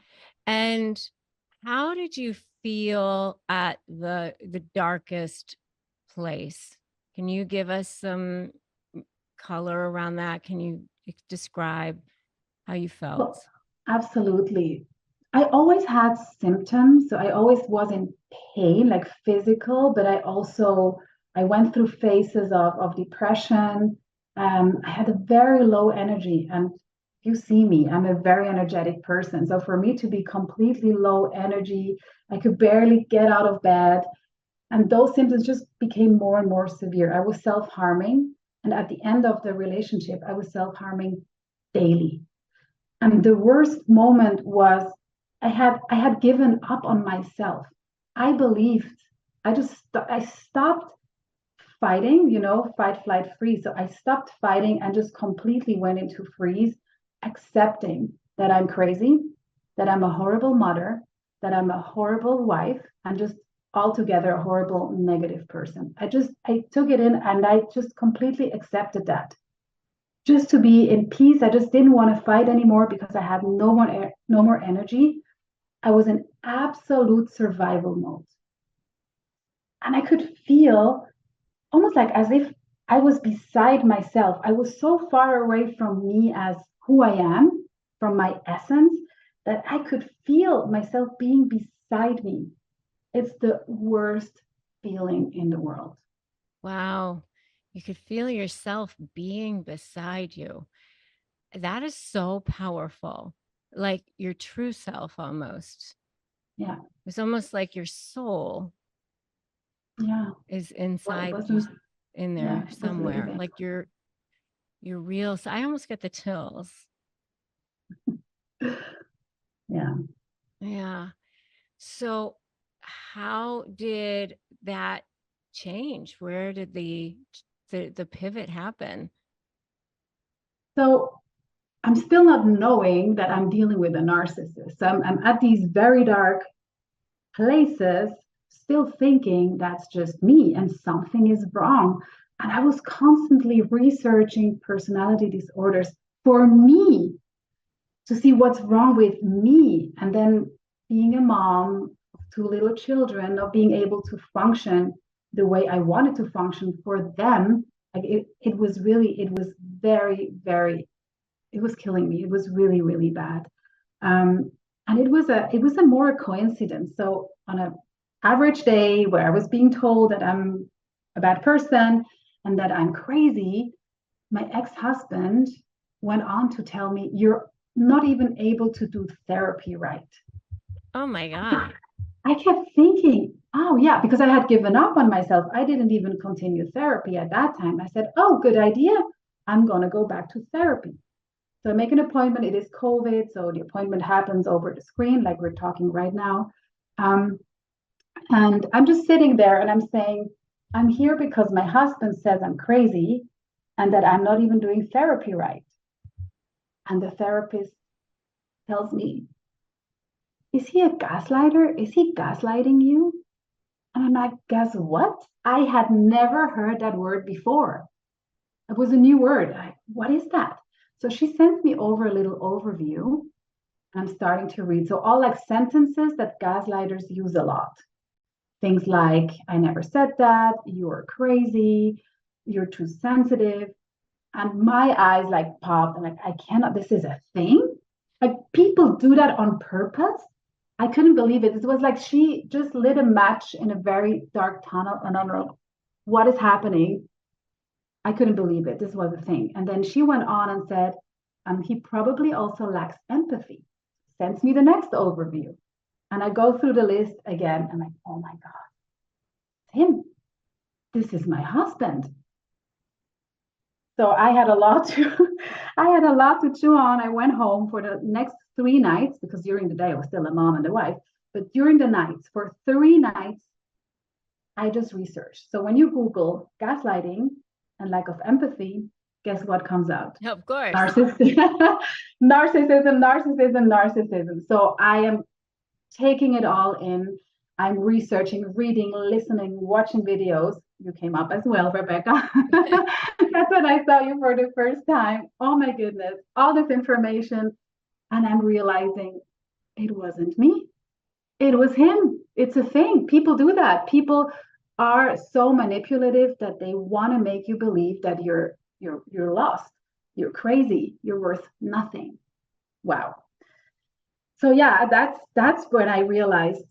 And how did you feel at the darkest place? Can you give us some color around that? Can you describe how you felt? Well, absolutely. I always had symptoms, so I always was in pain, like physical, but I went through phases of depression. I had a very low energy, and you see me, I'm a very energetic person. So for me to be completely low energy, I could barely get out of bed, and those symptoms just became more and more severe. I was self-harming, and at the end of the relationship, I was self-harming daily. And the worst moment was I had given up on myself. I believed I stopped fighting, fight, flight, freeze. So I stopped fighting and just completely went into freeze, accepting that I'm crazy, that I'm a horrible mother, that I'm a horrible wife, and just altogether a horrible negative person. I took it in and I just completely accepted that, just to be in peace. I just didn't want to fight anymore because I had no more energy. I was in absolute survival mode. And I could feel almost like as if I was beside myself. I was so far away from me as who I am, from my essence, that I could feel myself being beside me. It's the worst feeling in the world. Wow. You could feel yourself being beside you. That is so powerful. Like your true self almost. Yeah. It's almost like your soul Yeah. is Well, inside you, in there it was really somewhere. bad. Like your real. So I almost get the chills. Yeah. Yeah. So how did that change? Where did the pivot happen? So I'm still not knowing that I'm dealing with a narcissist. So I'm at these very dark places, still thinking that's just me and something is wrong. And I was constantly researching personality disorders for me to see what's wrong with me. And then being a mom of two little children, not being able to function the way I wanted to function for them, like it was very, very, it was killing me. It was really, really bad. And it was a more coincidence. So on an average day where I was being told that I'm a bad person and that I'm crazy, my ex-husband went on to tell me, you're not even able to do therapy right. Oh my God. I kept thinking, oh yeah, because I had given up on myself. I didn't even continue therapy at that time. I said, oh, good idea. I'm going to go back to therapy. So I make an appointment. It is COVID, so the appointment happens over the screen, like we're talking right now. And I'm just sitting there and I'm saying, I'm here because my husband says I'm crazy and that I'm not even doing therapy right. And the therapist tells me, is he a gaslighter? Is he gaslighting you? And I'm like, guess what? I had never heard that word before. It was a new word. What is that? So she sent me over a little overview. I'm starting to read. So all like sentences that gaslighters use a lot. Things like, I never said that, you're crazy, you're too sensitive. And my eyes like popped. I'm like, I cannot, this is a thing? Like people do that on purpose? I couldn't believe it. It was like she just lit a match in a very dark tunnel and I'm like, what is happening? I couldn't believe it. This was a thing. And then she went on and said, He probably also lacks empathy. Sends me the next overview. And I go through the list again. I'm like, oh my God, it's him. This is my husband. So I had a lot to chew on. I went home for the next 3 nights because during the day I was still a mom and a wife. But during the nights, for 3 nights, I just researched. So when you Google gaslighting and lack of empathy, guess what comes out? Of course. Narcissism, narcissism. So I am taking it all in. I'm researching, reading, listening, watching videos. You came up as well, Rebecca. That's when I saw you for the first time. Oh my goodness, all this information. And I'm realizing it wasn't me. It was him. It's a thing. People do that. People are so manipulative that they want to make you believe that you're lost, you're crazy, you're worth nothing. Wow. So yeah, that's when I realized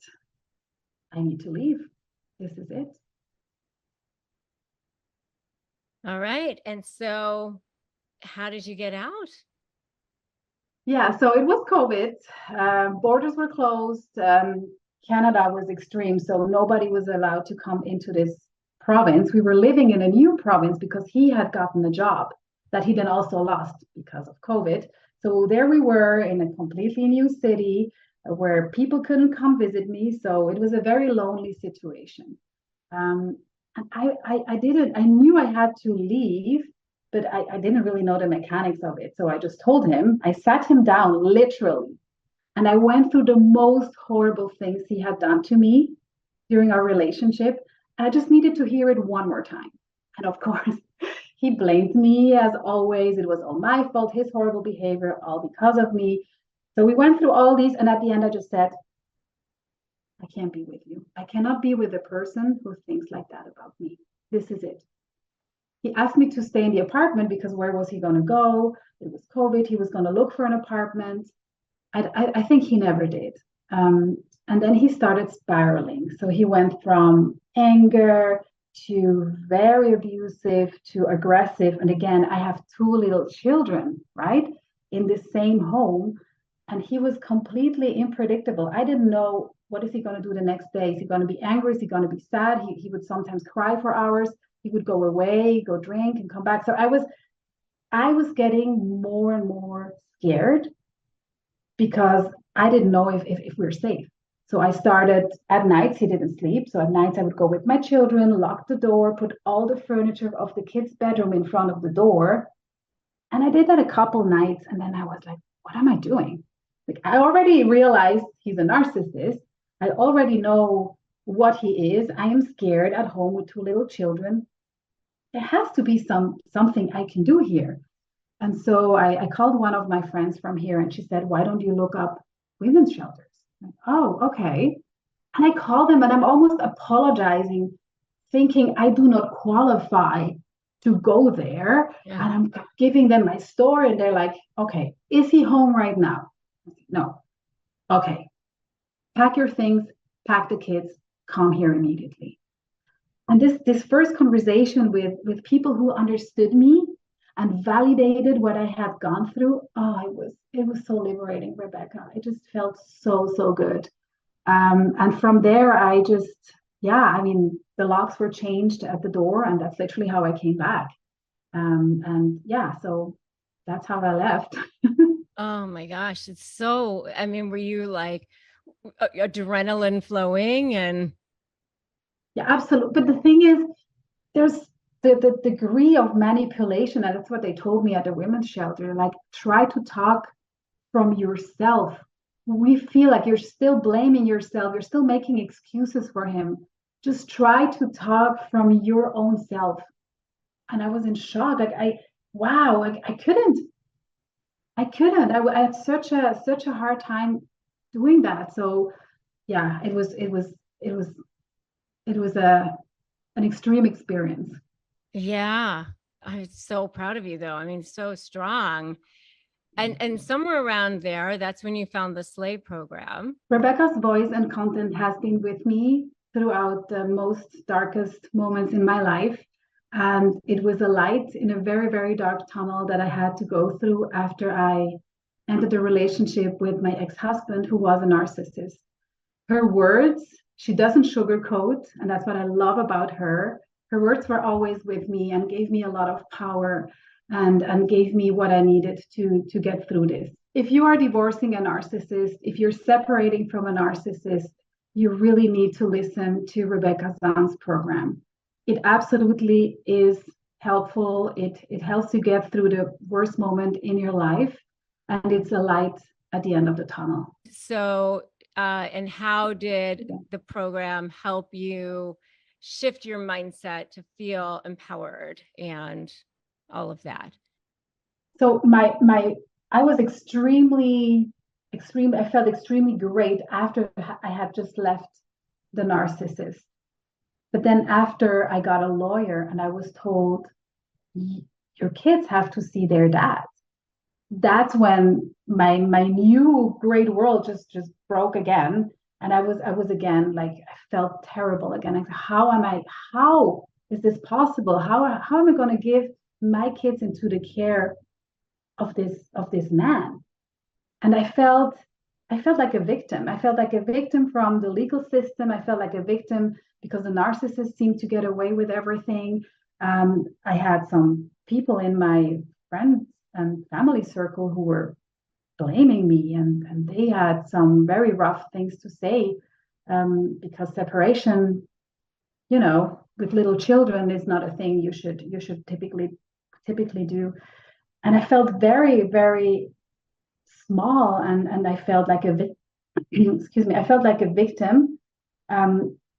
I need to leave. This is it. All right. And so how did you get out? Yeah, so it was COVID. Borders were closed. Canada was extreme, so nobody was allowed to come into this province. We were living in a new province because he had gotten a job that he then also lost because of COVID. So there we were in a completely new city where people couldn't come visit me. So it was a very lonely situation. And I knew I had to leave, but I didn't really know the mechanics of it. So I just told him, I sat him down literally, and I went through the most horrible things he had done to me during our relationship. And I just needed to hear it one more time. And of course, he blamed me as always. It was all my fault, his horrible behavior, all because of me. So we went through all these. And at the end, I just said, I can't be with you. I cannot be with a person who thinks like that about me. This is it. He asked me to stay in the apartment because where was he going to go? It was COVID. He was going to look for an apartment. I think he never did. And then he started spiraling. So he went from anger to very abusive to aggressive. And again, I have 2 little children, right, in the same home. And he was completely unpredictable. I didn't know, what is he going to do the next day? Is he going to be angry? Is he going to be sad? He would sometimes cry for hours. He would go away, go drink, and come back. So I was getting more and more scared because I didn't know if we were safe. So I started at nights, he didn't sleep. So at nights I would go with my children, lock the door, put all the furniture of the kids' bedroom in front of the door. And I did that a couple nights. And then I was like, what am I doing? Like, I already realized he's a narcissist. I already know what he is. I am scared at home with 2 little children. There has to be something I can do here. And so I called one of my friends from here and she said, why don't you look up women's shelters? Like, oh, okay. And I called them and I'm almost apologizing, thinking I do not qualify to go there. Yeah. And I'm giving them my story and they're like, okay, is he home right now? No. Okay. Pack your things, pack the kids, come here immediately. And this first conversation with people who understood me and validated what I had gone through, it was so liberating, Rebecca. It just felt so good. And from there, the locks were changed at the door, and that's literally how I came back. So that's how I left. Oh my gosh. It's so, I mean, were you like adrenaline flowing and? Yeah, absolutely. But the thing is, there's the degree of manipulation, and that's what they told me at the women's shelter. Like, try to talk from yourself. We feel like you're still blaming yourself. You're still making excuses for him. Just try to talk from your own self. And I was in shock. Like, I couldn't. I had such a hard time doing that. So yeah, it was an extreme experience. Yeah. I'm so proud of you though. I mean, so strong. And somewhere around there, that's when you found the slave program. Rebecca's voice and content has been with me throughout the most darkest moments in my life. And it was a light in a very, very dark tunnel that I had to go through after I entered a relationship with my ex-husband, who was a narcissist. Her words, she doesn't sugarcoat, and that's what I love about her. Her words were always with me and gave me a lot of power and gave me what I needed to get through this. If you are divorcing a narcissist, if you're separating from a narcissist, you really need to listen to Rebecca Zung's program. It absolutely is helpful. It helps you get through the worst moment in your life, and it's a light at the end of the tunnel. So, and how did the program help you shift your mindset to feel empowered and all of that? So I was I felt extremely great after I had just left the narcissist. But then after I got a lawyer and I was told, your kids have to see their dad. That's when my new great world just broke again. And I was again, like, I felt terrible again. Like, how is this possible? How am I going to give my kids into the care of this man? And I felt like a victim. I felt like a victim from the legal system. I felt like a victim because the narcissist seemed to get away with everything. I had some people in my friends and family circle who were blaming me, and they had some very rough things to say, because separation, with little children is not a thing you should typically do. And I felt very, very small, and I felt like excuse me, I felt like a victim.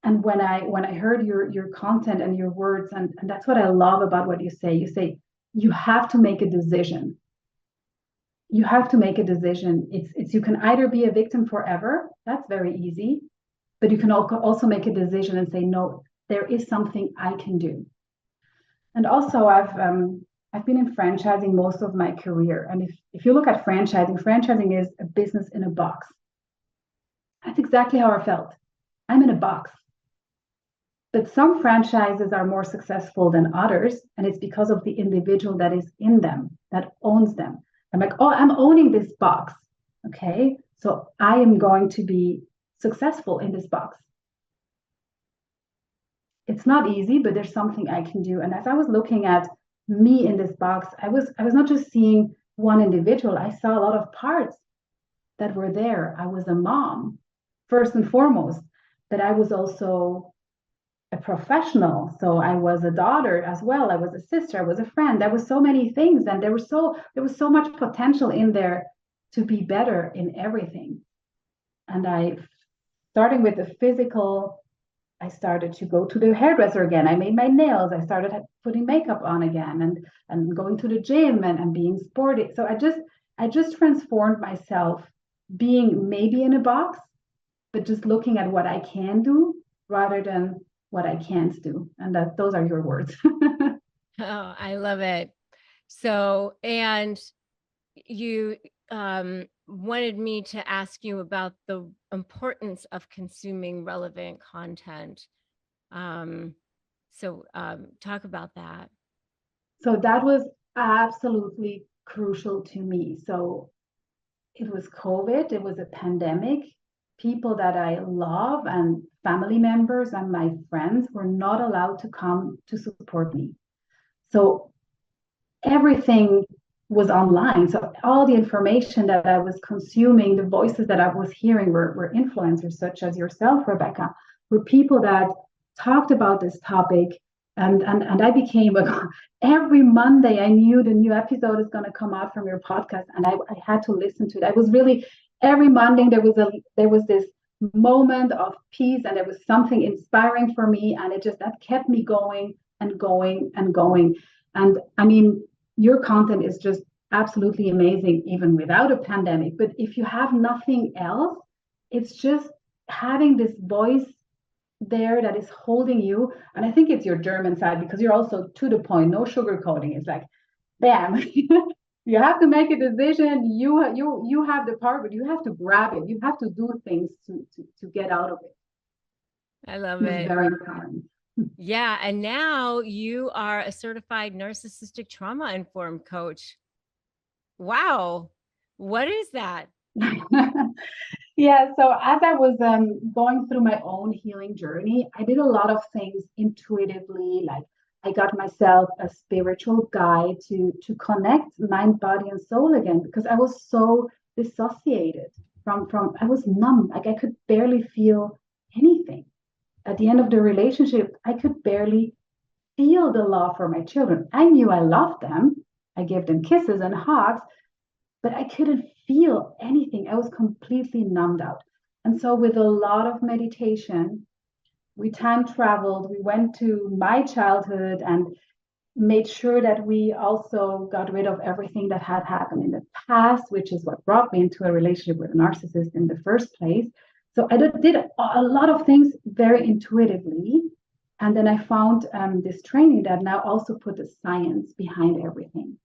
And when I heard your content and your words, and that's what I love about what you say. You say you have to make a decision. You have to make a decision. It's you can either be a victim forever. That's very easy, but you can also make a decision and say, no, there is something I can do. And also, I've been in franchising most of my career. And if you look at franchising is a business in a box. That's exactly how I felt. I'm in a box. But some franchises are more successful than others, and it's because of the individual that is in them, that owns them. I'm like, oh, I'm owning this box. Okay, so I am going to be successful in this box. It's not easy, but there's something I can do. And as I was looking at me in this box, I was not just seeing one individual. I saw a lot of parts that were there. I was a mom, first and foremost, but I was also a professional. So I was a daughter as well. I was a sister. I was a friend. There were so many things, and there was so much potential in there to be better in everything. And starting with the physical, I started to go to the hairdresser again. I made my nails. I started putting makeup on again, and going to the gym and being sporty. So I just transformed myself, being maybe in a box, but just looking at what I can do rather than what I can't do. And those are your words. Oh, I love it. So, and you wanted me to ask you about the importance of consuming relevant content. So talk about that. So that was absolutely crucial to me. So it was COVID, it was a pandemic. People that I love and family members and my friends were not allowed to come to support me. So everything was online. So all the information that I was consuming, the voices that I was hearing were influencers such as yourself, Rebecca, were people that talked about this topic. And I became every Monday I knew the new episode is going to come out from your podcast, and I had to listen to it. I was really every Monday there was this moment of peace, and there was something inspiring for me, and that kept me going and going and going. And I mean, your content is just absolutely amazing, even without a pandemic. But if you have nothing else, it's just having this voice there that is holding you. And I think it's your German side, because you're also to the point, no sugarcoating. It's like, bam, you have to make a decision. You have the power, but you have to grab it. You have to do things to get out of it. I love it. It's very important. Yeah. And now you are a certified narcissistic trauma informed coach. Wow. What is that? Yeah, so as I was going through my own healing journey, I did a lot of things intuitively. Like I got myself a spiritual guide to connect mind, body, and soul again because I was so dissociated from I was numb. Like I could barely feel anything. At the end of the relationship, I could barely feel the love for my children. I knew I loved them. I gave them kisses and hugs, but I couldn't feel anything. I was completely numbed out. And so, with a lot of meditation, we time traveled, we went to my childhood and made sure that we also got rid of everything that had happened in the past, which is what brought me into a relationship with a narcissist in the first place. So, I did a lot of things very intuitively. And then I found this training that now also put the science behind everything.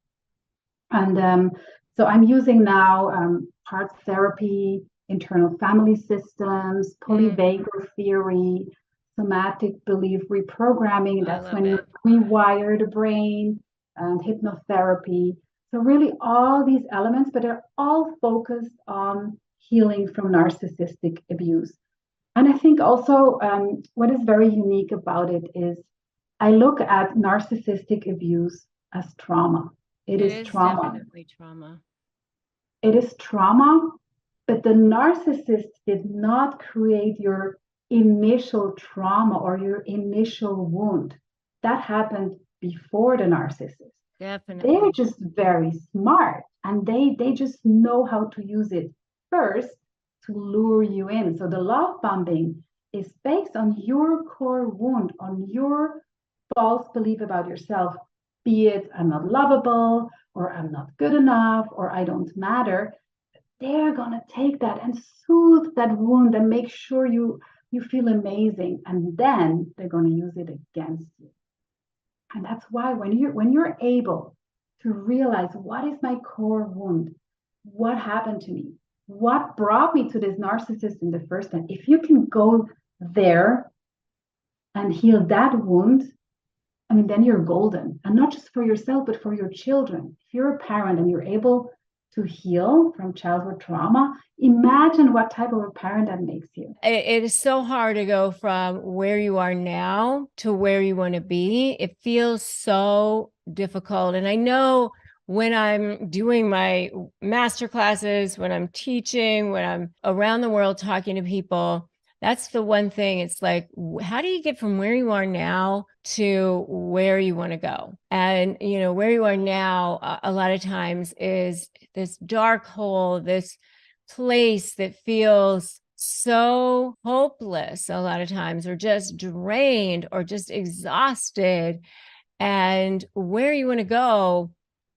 And so I'm using now parts therapy, internal family systems, polyvagal theory, somatic belief reprogramming. That's when you rewire the brain, and hypnotherapy. So really all these elements, but they're all focused on healing from narcissistic abuse. And I think also what is very unique about it is I look at narcissistic abuse as trauma. It is trauma. Definitely trauma. It is trauma, but the narcissist did not create your initial trauma or your initial wound. That happened before the narcissist. Definitely. They're just very smart and they just know how to use it first to lure you in. So the love bombing is based on your core wound, on your false belief about yourself, be it I'm not lovable or I'm not good enough or I don't matter. They're going to take that and soothe that wound and make sure you feel amazing, and then they're going to use it against you. And that's why when you're able to realize what is my core wound, what happened to me, what brought me to this narcissist in the first time, if you can go there and heal that wound, I mean, then you're golden. And not just for yourself, but for your children. If you're a parent and you're able to heal from childhood trauma, imagine what type of a parent that makes you. It is so hard to go from where you are now to where you want to be. It feels so difficult. And I know when I'm doing my master classes, when I'm teaching, when I'm around the world talking to people, that's the one thing. It's like, how do you get from where you are now to where you want to go? And, you know, where you are now, a lot of times is this dark hole, this place that feels so hopeless a lot of times, or just drained or just exhausted. And where you want to go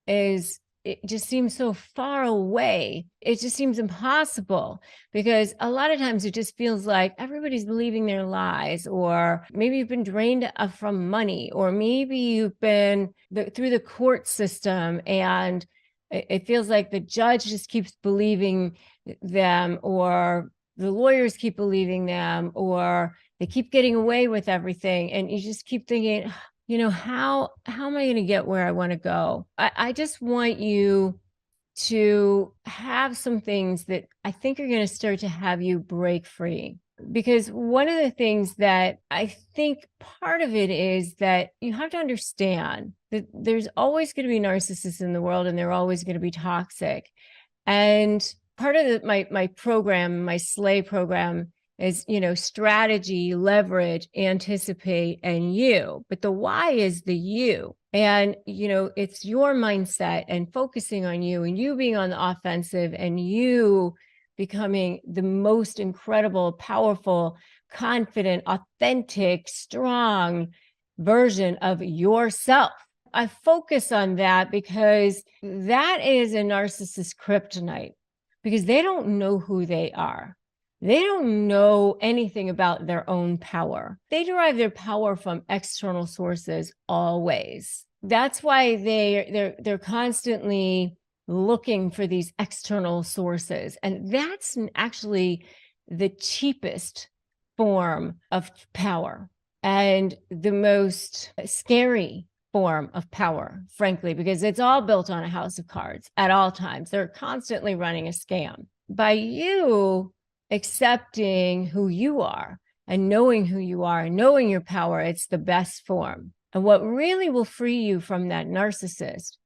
is, it just seems so far away. It just seems impossible because a lot of times it just feels like everybody's believing their lies, or maybe you've been drained from money, or maybe you've been through the court system and it feels like the judge just keeps believing them, or the lawyers keep believing them, or they keep getting away with everything. And you just keep thinking, you know, how am I going to get where I want to go? I just want you to have some things that I think are going to start to have you break free. Because one of the things that I think part of it is that you have to understand that there's always going to be narcissists in the world, and they're always going to be toxic. And part of my program, my SLAY program, is, you know, strategy, leverage, anticipate, and you. But the why is the you. And, you know, it's your mindset and focusing on you, and you being on the offensive, and you becoming the most incredible, powerful, confident, authentic, strong version of yourself. I focus on that because that is a narcissist kryptonite, because they don't know who they are. They don't know anything about their own power. They derive their power from external sources always. That's why they're constantly looking for these external sources. And that's actually the cheapest form of power. and the most scary form of power, frankly, because it's all built on a house of cards at all times. They're constantly running a scam. By you accepting who you are and knowing who you are and knowing your power, it's the best form. And what really will free you from that narcissist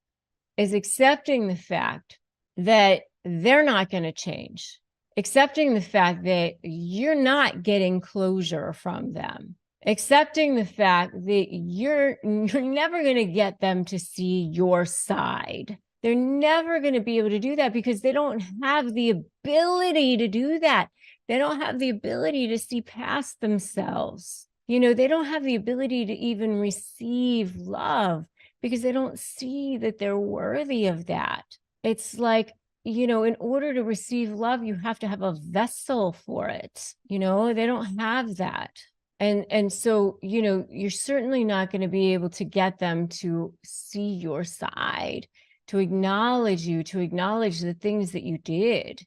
is accepting the fact that they're not going to change, accepting the fact that you're not getting closure from them, accepting the fact that you're never going to get them to see your side. They're never going to be able to do that because they don't have the ability to do that. They don't have the ability to see past themselves. You know, they don't have the ability to even receive love because they don't see that they're worthy of that. It's like, you know, in order to receive love, you have to have a vessel for it. You know, they don't have that. And so, you know, you're certainly not going to be able to get them to see your side, to acknowledge you, to acknowledge the things that you did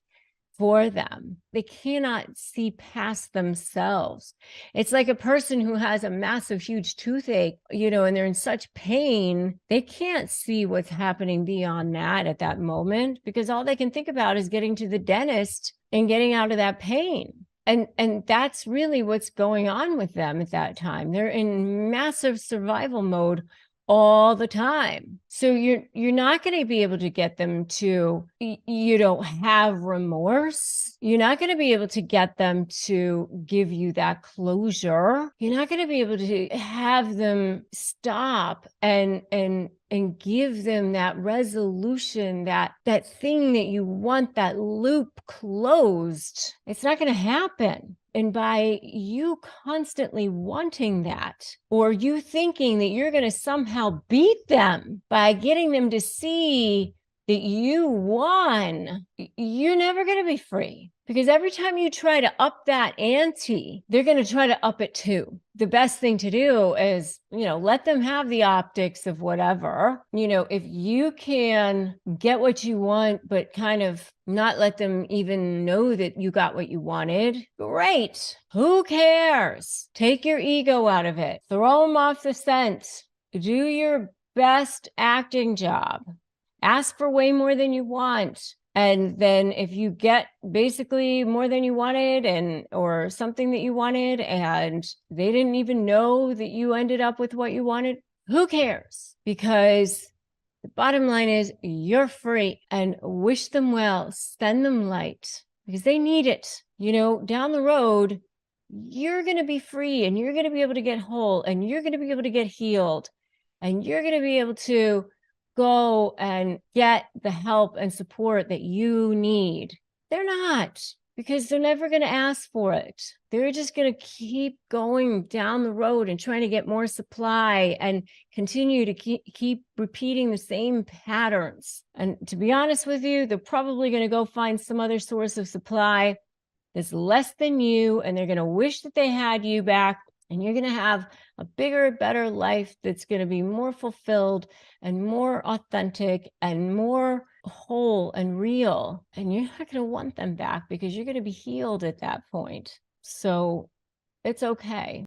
for them. They cannot see past themselves. It's like a person who has a massive, huge toothache, you know, and they're in such pain, they can't see what's happening beyond that at that moment because all they can think about is getting to the dentist and getting out of that pain. And that's really what's going on with them at that time. They're in massive survival mode all the time. So you're not going to be able to get them to, you don't have remorse. You're not going to be able to get them to give you that closure. You're not going to be able to have them stop and give them that resolution, that thing that you want, that loop closed. It's not going to happen. And by you constantly wanting that, or you thinking that you're going to somehow beat them by getting them to see that you won, you're never going to be free. Because every time you try to up that ante, they're going to try to up it too. The best thing to do is, you know, let them have the optics of whatever. You know, if you can get what you want, but kind of not let them even know that you got what you wanted, great. Who cares? Take your ego out of it. Throw them off the scent. Do your best acting job. Ask for way more than you want. And then if you get basically more than you wanted or something that you wanted and they didn't even know that you ended up with what you wanted, who cares? Because the bottom line is you're free, and wish them well, send them light because they need it. You know, down the road, you're going to be free and you're going to be able to get whole and you're going to be able to get healed and you're going to be able to go and get the help and support that you need. They're not, because they're never going to ask for it. They're just going to keep going down the road and trying to get more supply and continue to keep repeating the same patterns. And to be honest with you, they're probably going to go find some other source of supply that's less than you, and they're going to wish that they had you back. And you're going to have a bigger, better life that's going to be more fulfilled and more authentic and more whole and real. And you're not going to want them back because you're going to be healed at that point. So it's okay.